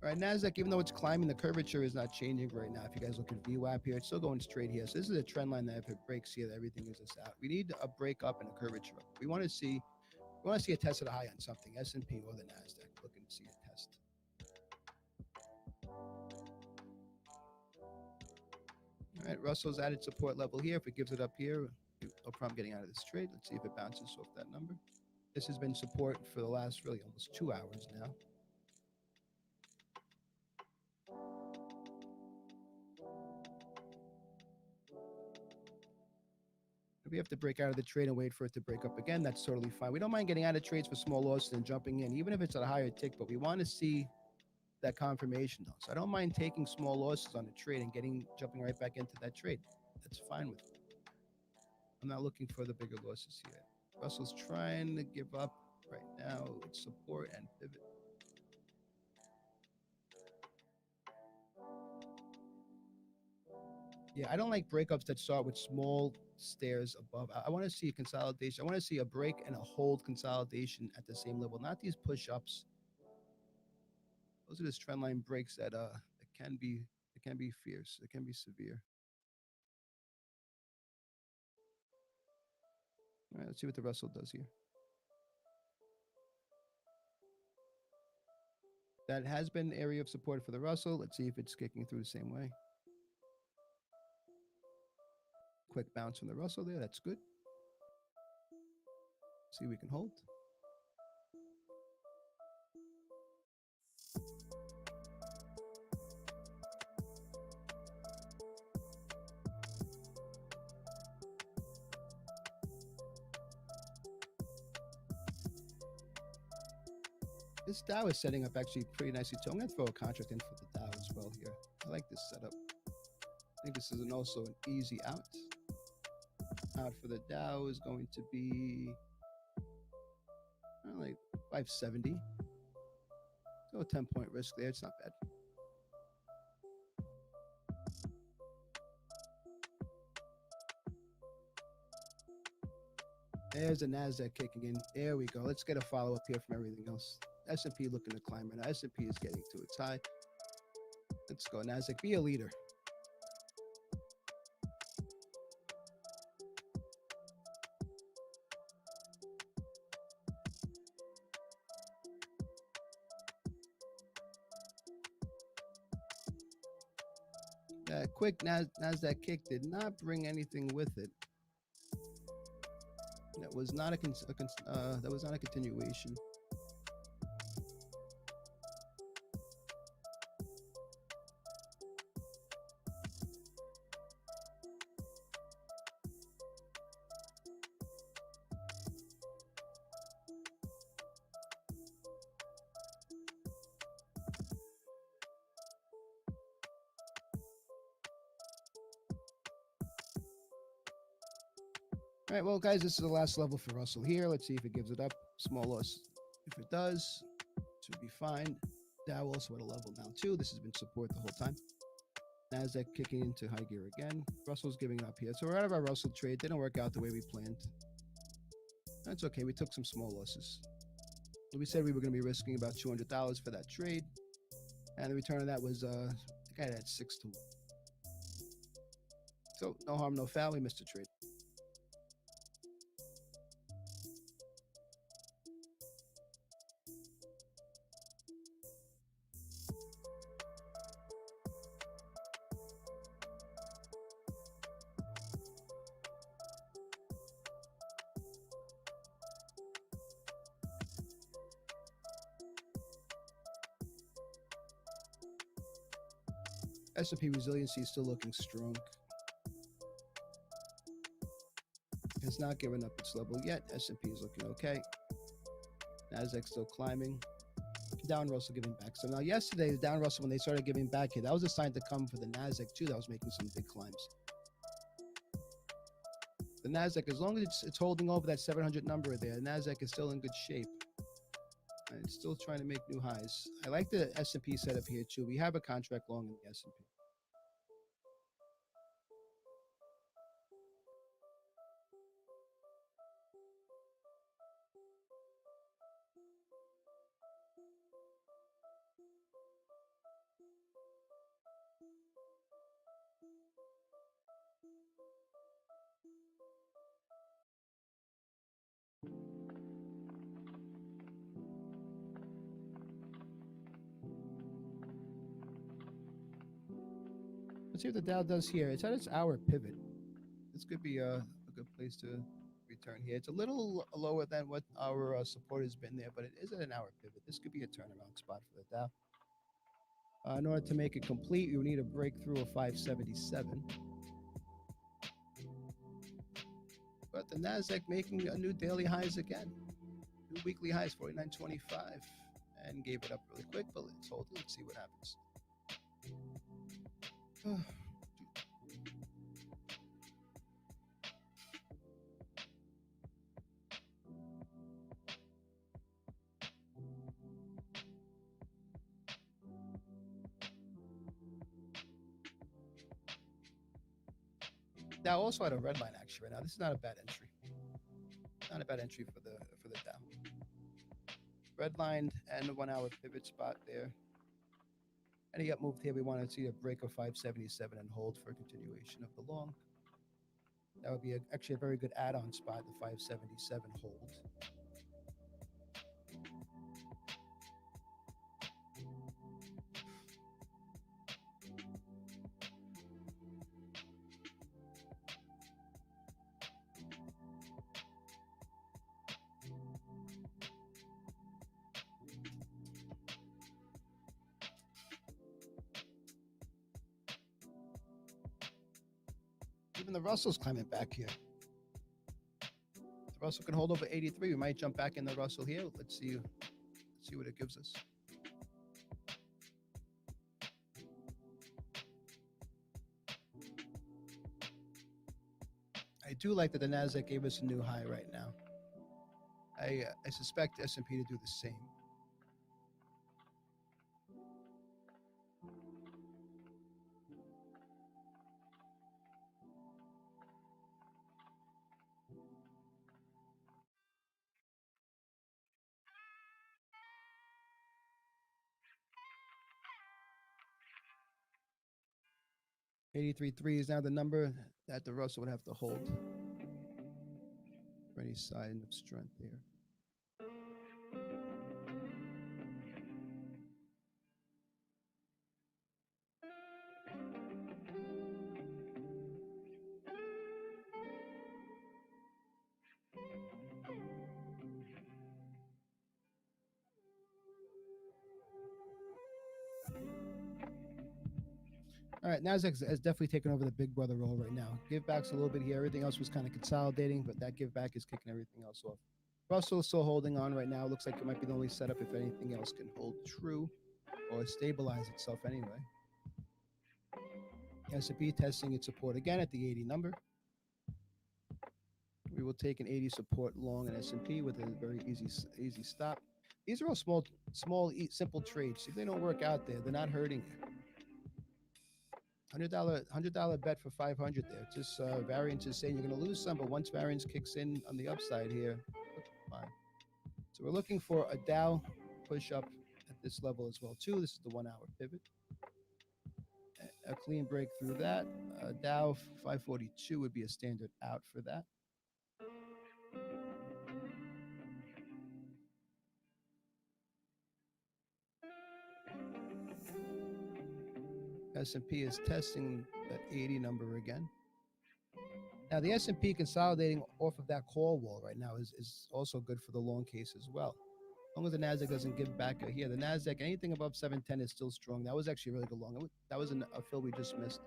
All right, Nasdaq, even though it's climbing, the curvature is not changing right now. If you guys look at VWAP here, it's still going straight here. So this is a trend line that if it breaks here, everything is just out. We need a break up and a curvature up. We want to see a test of the high on something, S&P or the Nasdaq. Looking to see a test. All right, Russell's added support level here. If it gives it up here, no problem getting out of this trade. Let's see if it bounces off that number. This has been support for the last really almost 2 hours now. If we have to break out of the trade and wait for it to break up again, that's totally fine. We don't mind getting out of trades for small losses and jumping in, even if it's at a higher tick, but we want to see that confirmation though. So I don't mind taking small losses on the trade and jumping right back into that trade. That's fine with me. I'm not looking for the bigger losses here. Russell's trying to give up right now. It's support and pivot. Yeah, I don't like breakups that start with small stairs above. I want to see a consolidation. I want to see a break and a hold consolidation at the same level, not these push-ups. Those are just trend line breaks that can be fierce. It can be severe. All right, let's see what the Russell does here. That has been area of support for the Russell. Let's see if it's kicking through the same way. Quick bounce from the Russell there. That's good. See if we can hold. This Dow is setting up actually pretty nicely too. I'm going to throw a contract in for the Dow as well here. I like this setup. I think this is also an easy out. Out for the Dow is going to be like 570. So a 10-point risk there. It's not bad. There's a Nasdaq kicking in. There we go. Let's get a follow-up here from everything else. S&P looking to climb right now. S&P is getting to its high. Let's go, Nasdaq. Be a leader. That quick Nasdaq kick did not bring anything with it. That was not a continuation. All right, well, guys, this is the last level for Russell here. Let's see if it gives it up. Small loss. If it does, should be fine. Dow also at a level now, too. This has been support the whole time. Nasdaq kicking into high gear again. Russell's giving up here. So we're out of our Russell trade. Didn't work out the way we planned. That's okay. We took some small losses. We said we were going to be risking about $200 for that trade. And the return on that was, I think I had 6 to 1. So no harm, no foul. We missed a trade. S&P resiliency is still looking strong. Has not given up its level yet. S&P is looking okay. Nasdaq still climbing. Dow and Russell giving back. So now yesterday, the Dow and Russell, when they started giving back here, that was a sign to come for the Nasdaq too. That was making some big climbs. The Nasdaq, as long as it's holding over that 700 number there, the Nasdaq is still in good shape. And it's still trying to make new highs. I like the S&P setup here too. We have a contract long in the S&P. Let's see what the Dow does here. It's at its hour pivot. This could be a good place to return here. It's a little lower than what our support has been there, but it is at an hour pivot. This could be a turnaround spot for the Dow. In order to make it complete, you need a breakthrough of 577. But the Nasdaq making a new daily highs again. New weekly highs, 49.25, and gave it up really quick, but let's hold it. Let's see what happens. Dow also had a red line actually right now. This is not a bad entry. Not a bad entry for the Dow. Red line and a 1 hour pivot spot there. And he got moved here. We want to see a break of 577 and hold for a continuation of the long. That would be actually a very good add-on spot, the 577 hold. Even the Russell's climbing back here. The Russell can hold over 83. We might jump back in the Russell here. Let's see what it gives us. I do like that the Nasdaq gave us a new high right now. I suspect S&P to do the same. $83.3 is now the number that the Russell would have to hold for any sign of strength here. All right, Nasdaq has definitely taken over the big brother role right now. Give back's a little bit here. Everything else was kind of consolidating, but that give back is kicking everything else off. Russell is still holding on right now. Looks like it might be the only setup if anything else can hold true or stabilize itself anyway. S&P testing its support again at the 80 number. We will take an 80 support long in S&P with a very easy stop. These are all small, simple trades. If they don't work out there, they're not hurting you. $100 bet for 500 there. Just variance is saying you're going to lose some, but once variance kicks in on the upside here, fine. So we're looking for a Dow push up at this level as well too. This is the 1 hour pivot. A clean break through that. Dow 542 would be a standard out for that. S&P is testing that 80 number again. Now the S&P consolidating off of that call wall right now is also good for the long case as well. As long as the Nasdaq doesn't give back here, the Nasdaq anything above 710 is still strong. That was actually a really good long. That was a fill we just missed.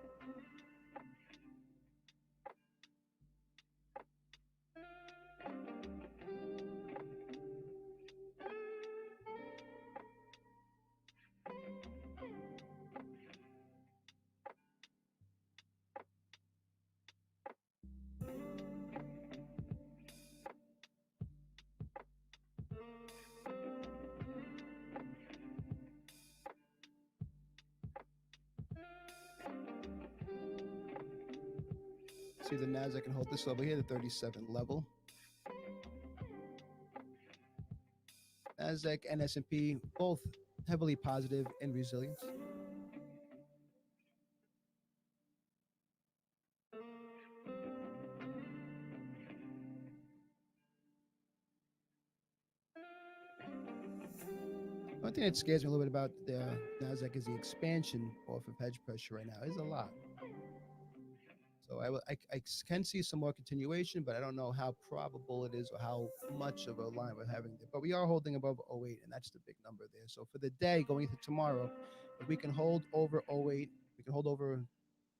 See the Nasdaq can hold this level here, the 37 level. Nasdaq and S&P both heavily positive in resilience. One thing that scares me a little bit about the Nasdaq is the expansion off of hedge pressure right now. It's a lot. So I can see some more continuation, but I don't know how probable it is or how much of a line we're having there. But we are holding above oh 08, and that's the big number there. So for the day going into tomorrow, if we can hold over oh 08, we can hold over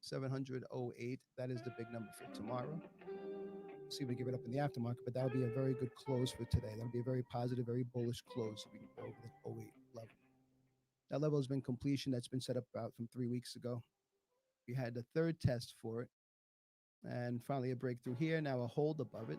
700.08. That is the big number for tomorrow. See if we give it up in the aftermarket, but that would be a very good close for today. That would be a very positive, very bullish close if we can go over the oh 08 level. That level has been completion. That's been set up about from 3 weeks ago. We had the third test for it, and finally a breakthrough here. Now a hold above it.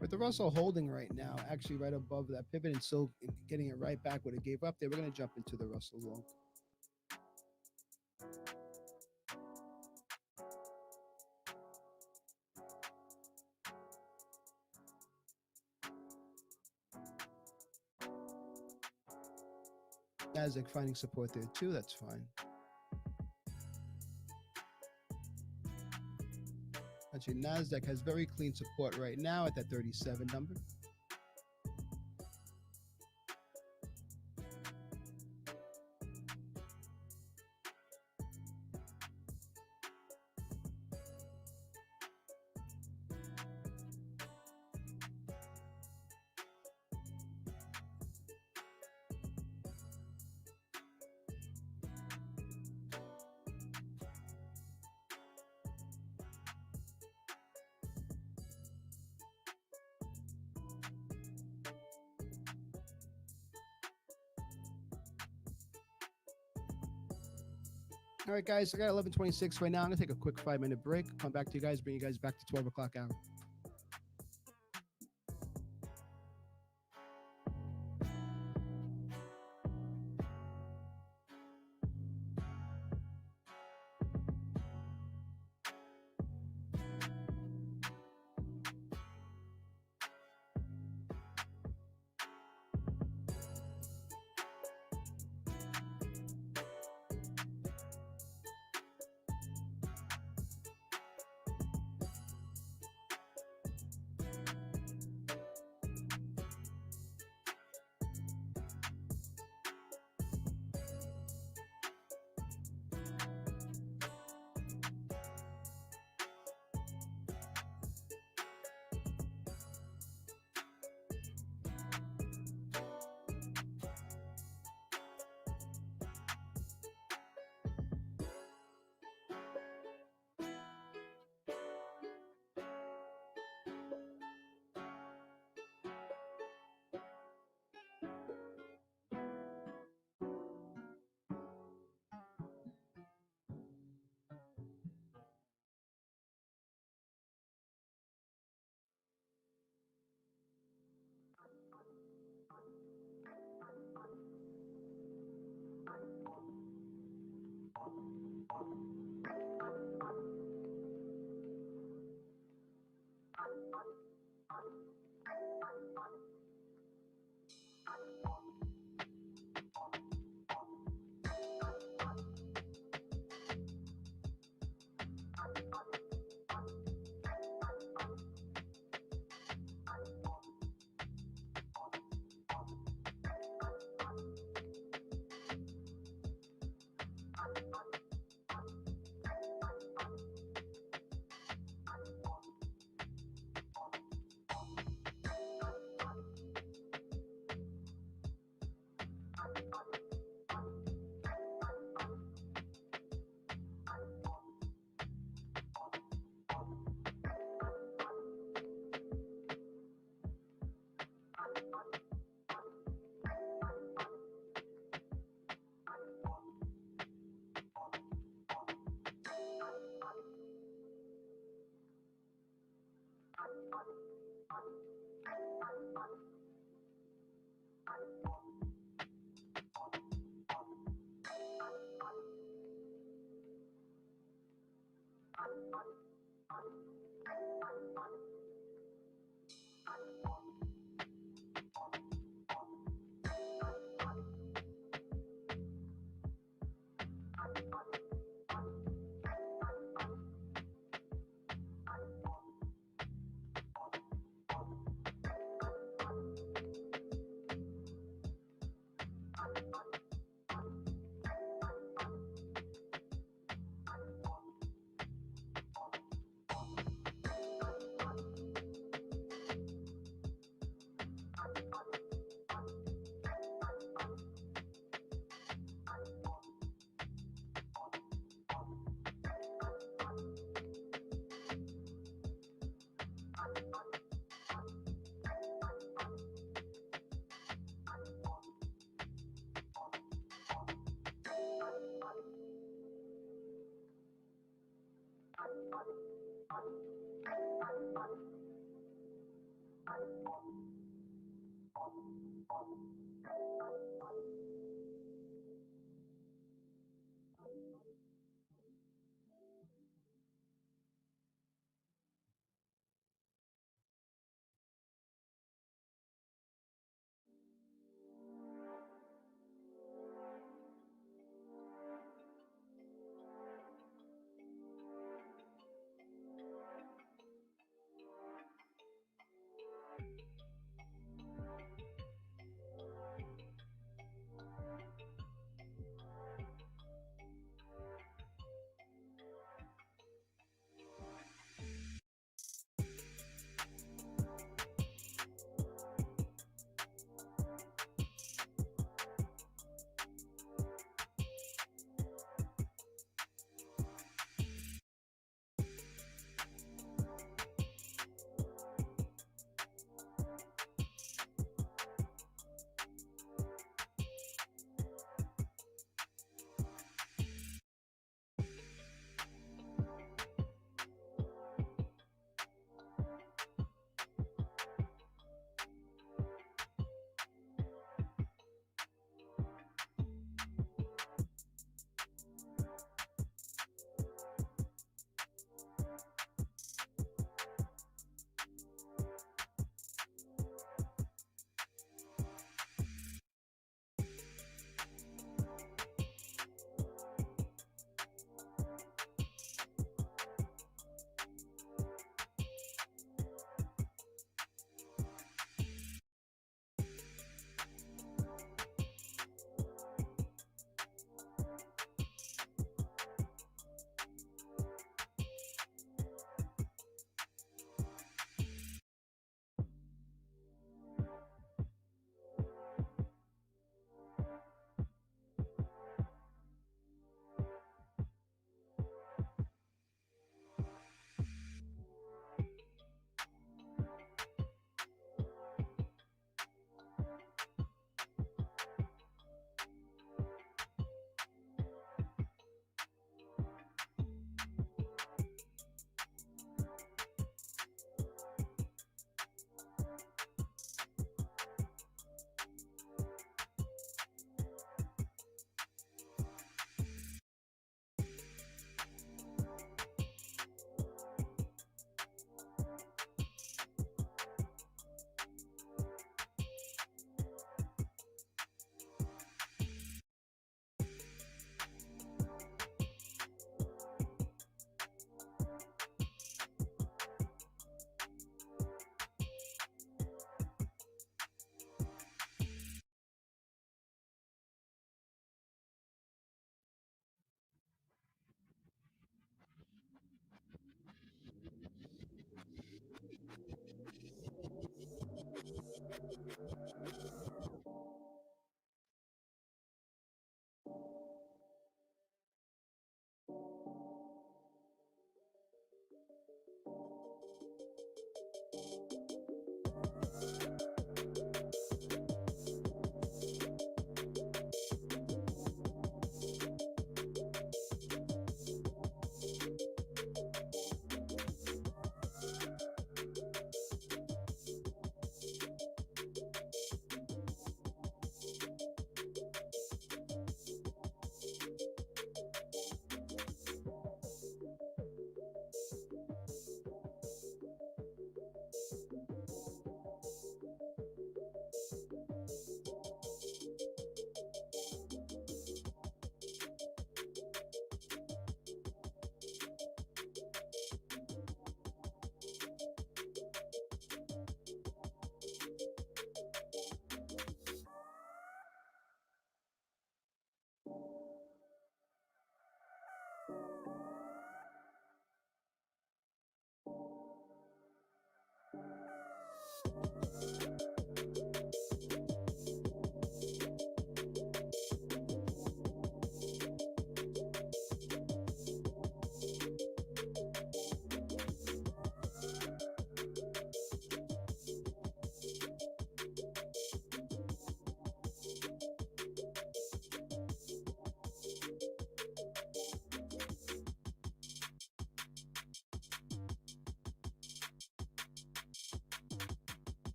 With the Russell holding right now, actually right above that pivot and still getting it right back what it gave up there, we're going to jump into the Russell long. Nasdaq finding support there too, that's fine. Actually, Nasdaq has very clean support right now at that 37 number. All right, guys, I got 11:26 right now. I'm going to take a quick 5-minute break. Come back to you guys, bring you guys back to 12 o'clock hour.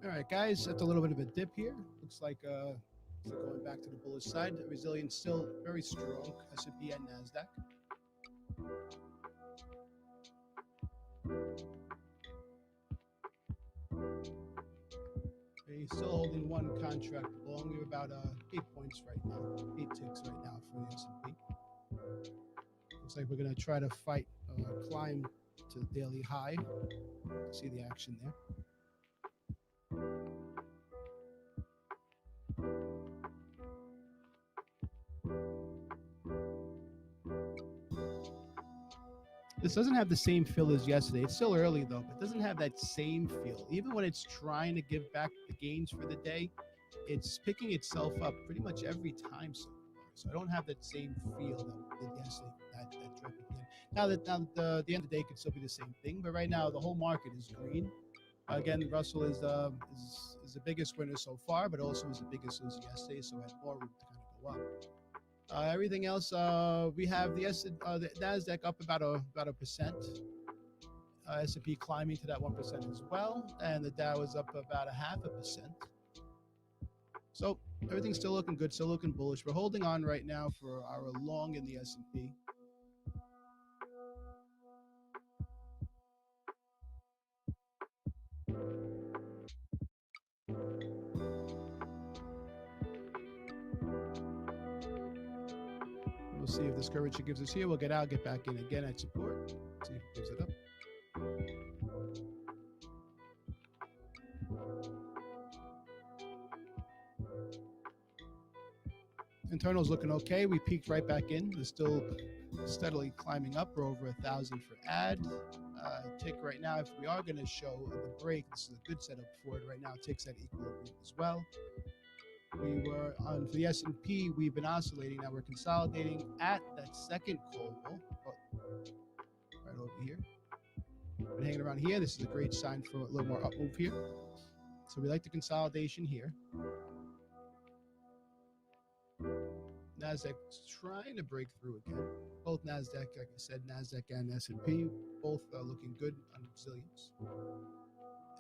All right, guys, that's a little bit of a dip here. Looks like going back to the bullish side. Resilience still very strong. S&P and Nasdaq. Okay, still holding one contract long. We're about 8 points right now, 8 ticks right now for the S&P. Looks like we're gonna try to climb to the daily high. See the action there. This doesn't have the same feel as yesterday. It's still early though, but it doesn't have that same feel. Even when it's trying to give back the gains for the day, it's picking itself up pretty much every time so far. So I don't have that same feel that we did yesterday. That drip again. The end of the day could still be the same thing, but right now the whole market is green. Again, Russell is the biggest winner so far, but also was the biggest loser yesterday, so had more room to kind of go up. Everything else, we have the Nasdaq up about a percent. S&P climbing to that 1% as well, and the Dow is up about a 0.5%. So everything's still looking good, still looking bullish. We're holding on right now for our long in the S&P. We'll see if this courage it gives us here. We'll get out, get back in again at support. See if it gives it up. Internal's looking okay. We peaked right back in. We're still steadily climbing up. We're over 1,000 for add. Tick right now, if we are going to show the break, this is a good setup for it right now. Tick's at equilibrium as well. We were on for the S&P. We've been oscillating. Now we're consolidating at that second call wall, right over here. Been hanging around here. This is a great sign for a little more up move here. So we like the consolidation here. Nasdaq's trying to break through again. Both Nasdaq, like I said, Nasdaq and S&P, both looking good on resilience.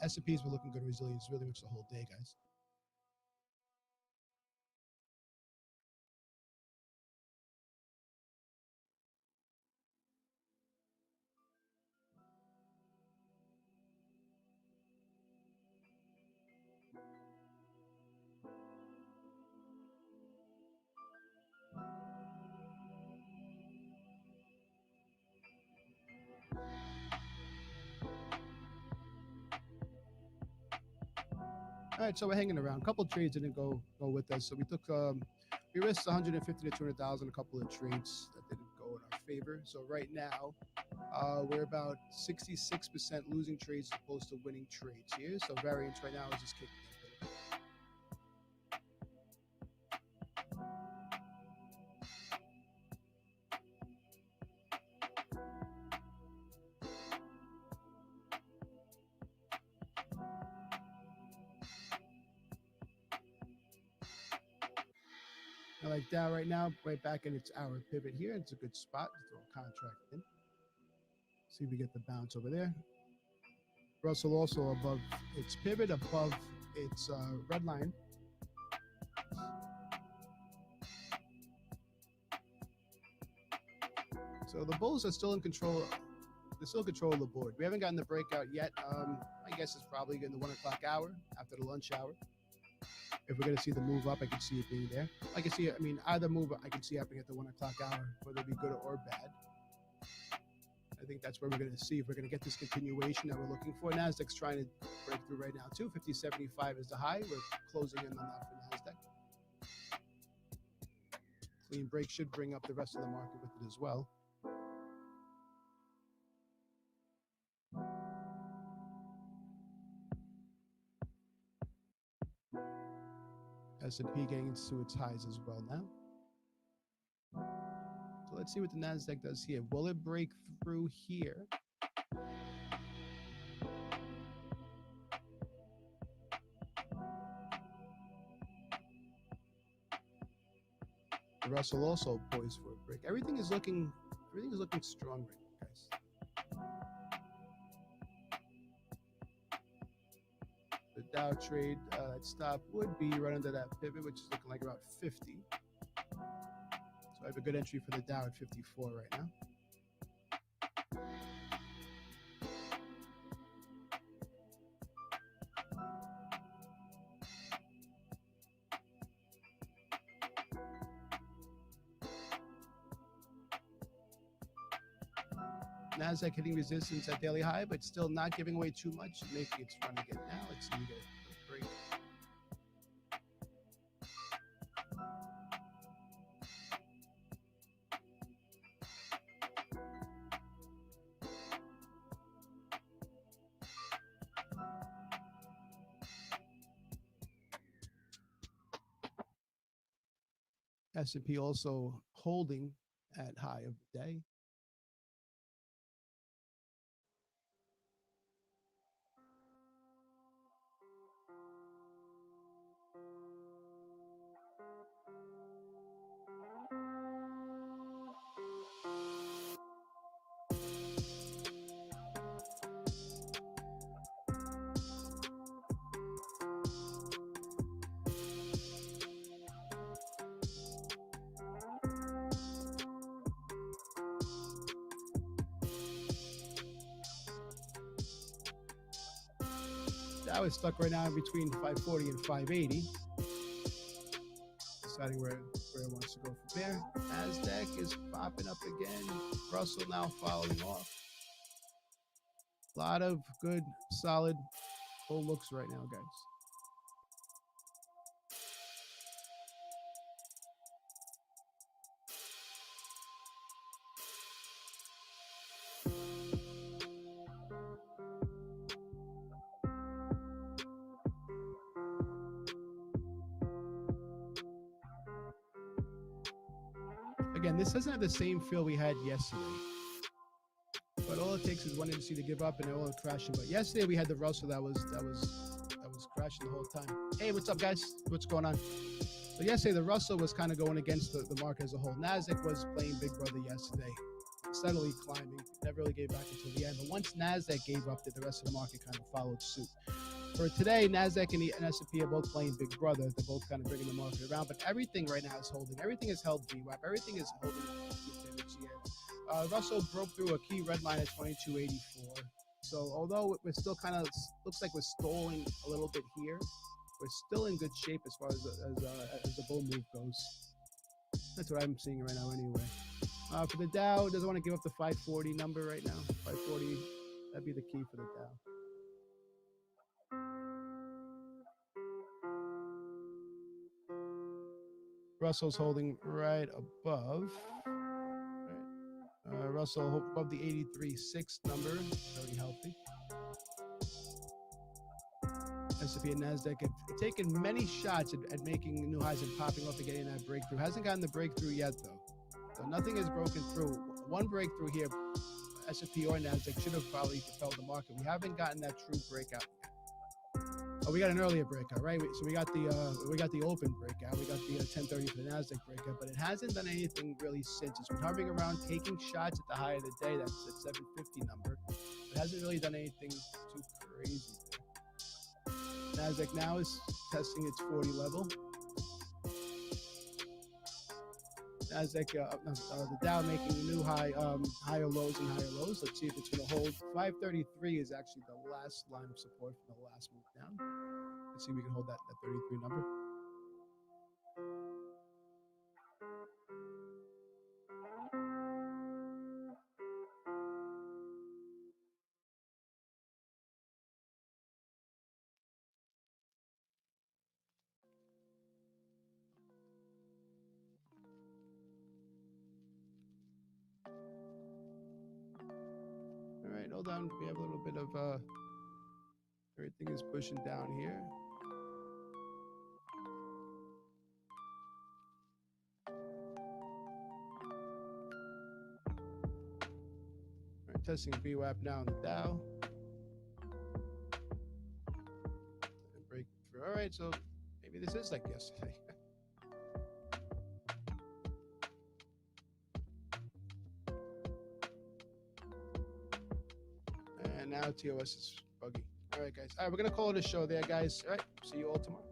S&Ps were looking good on resilience really much the whole day, guys. All right, so we're hanging around. A couple of trades didn't go with us, so we took we risked 150 to 200,000. A couple of trades that didn't go in our favor. So right now, we're about 66% losing trades as opposed to winning trades here. So variance right now is just kicking in. I like Dow right now, right back in its hour pivot here. It's a good spot to throw a contract in. See if we get the bounce over there. Russell also above its pivot, above its red line. So the bulls are still in control. They're still in control of the board. We haven't gotten the breakout yet. I guess it's probably in the 1 o'clock hour after the lunch hour. If we're going to see the move up, I can see it being there. I can see it. I mean, either move I can see happening at the 1 o'clock hour, whether it be good or bad. I think that's where we're going to see if we're going to get this continuation that we're looking for. Nasdaq's trying to break through right now too. 50.75 is the high. We're closing in on that for Nasdaq. Clean break should bring up the rest of the market with it as well. S&P getting to its highs as well now. So let's see what the Nasdaq does here. Will it break through here? The Russell also poised for a break. Everything is looking strong right now, guys. The Dow trade stop would be right under that pivot, which is looking like about 50. So I have a good entry for the Dow at 54 right now. Nasdaq hitting resistance at daily high, but still not giving away too much, making its run again now. Let's see, we get a break. S&P also holding at high of the day. Dow is stuck right now between 540 and 580. Deciding where it wants to go from there. NASDAQ is popping up again. Russell now following off. A lot of good, solid bull looks right now, guys. Again, this doesn't have the same feel we had yesterday. But all it takes is one indice to give up and all crashing. But yesterday we had the Russell that was crashing the whole time. Hey, what's up, guys? What's going on? So yesterday the Russell was kind of going against the market as a whole. Nasdaq was playing Big Brother yesterday, steadily climbing. Never really gave back until the end. But once Nasdaq gave up, the rest of the market kind of followed suit. For today, NASDAQ and S&P are both playing Big Brother. They're both kind of bringing the market around, but everything right now is holding. Everything is held VWAP. Everything is holding. Russell broke through a key red line at 22.84. So although we're still kind of, looks like we're stalling a little bit here, we're still in good shape as far as the bull move goes. That's what I'm seeing right now anyway. For the Dow, doesn't want to give up the 540 number right now. 540, that'd be the key for the Dow. Russell's holding right above. Russell above the 83.6 number, very healthy. S&P and NASDAQ have taken many shots at making new highs and popping off and getting that breakthrough. Hasn't gotten the breakthrough yet, though. So nothing has broken through. One breakthrough here, S&P or NASDAQ should have probably propelled the market. We haven't gotten that true breakout yet. Oh, we got an earlier breakout, right? So we got the open breakout. We got the 1030 for the NASDAQ breakout, but it hasn't done anything really since. It's been hovering around, taking shots at the high of the day. That's at 750 number. It hasn't really done anything too crazy there. NASDAQ now is testing its 40 level. NASDAQ, the Dow making a new high, higher lows and higher lows. Let's see if it's going to hold. 533 is actually the last line of support for the last move down. Let's see if we can hold that 33 number. All right, hold on. We have a little bit of everything is pushing down here. All right, testing VWAP now in the Dow. And breaking through. All right, so maybe this is like yesterday. And now TOS is buggy. All right, guys. All right, we're going to call it a show there, guys. All right, see you all tomorrow.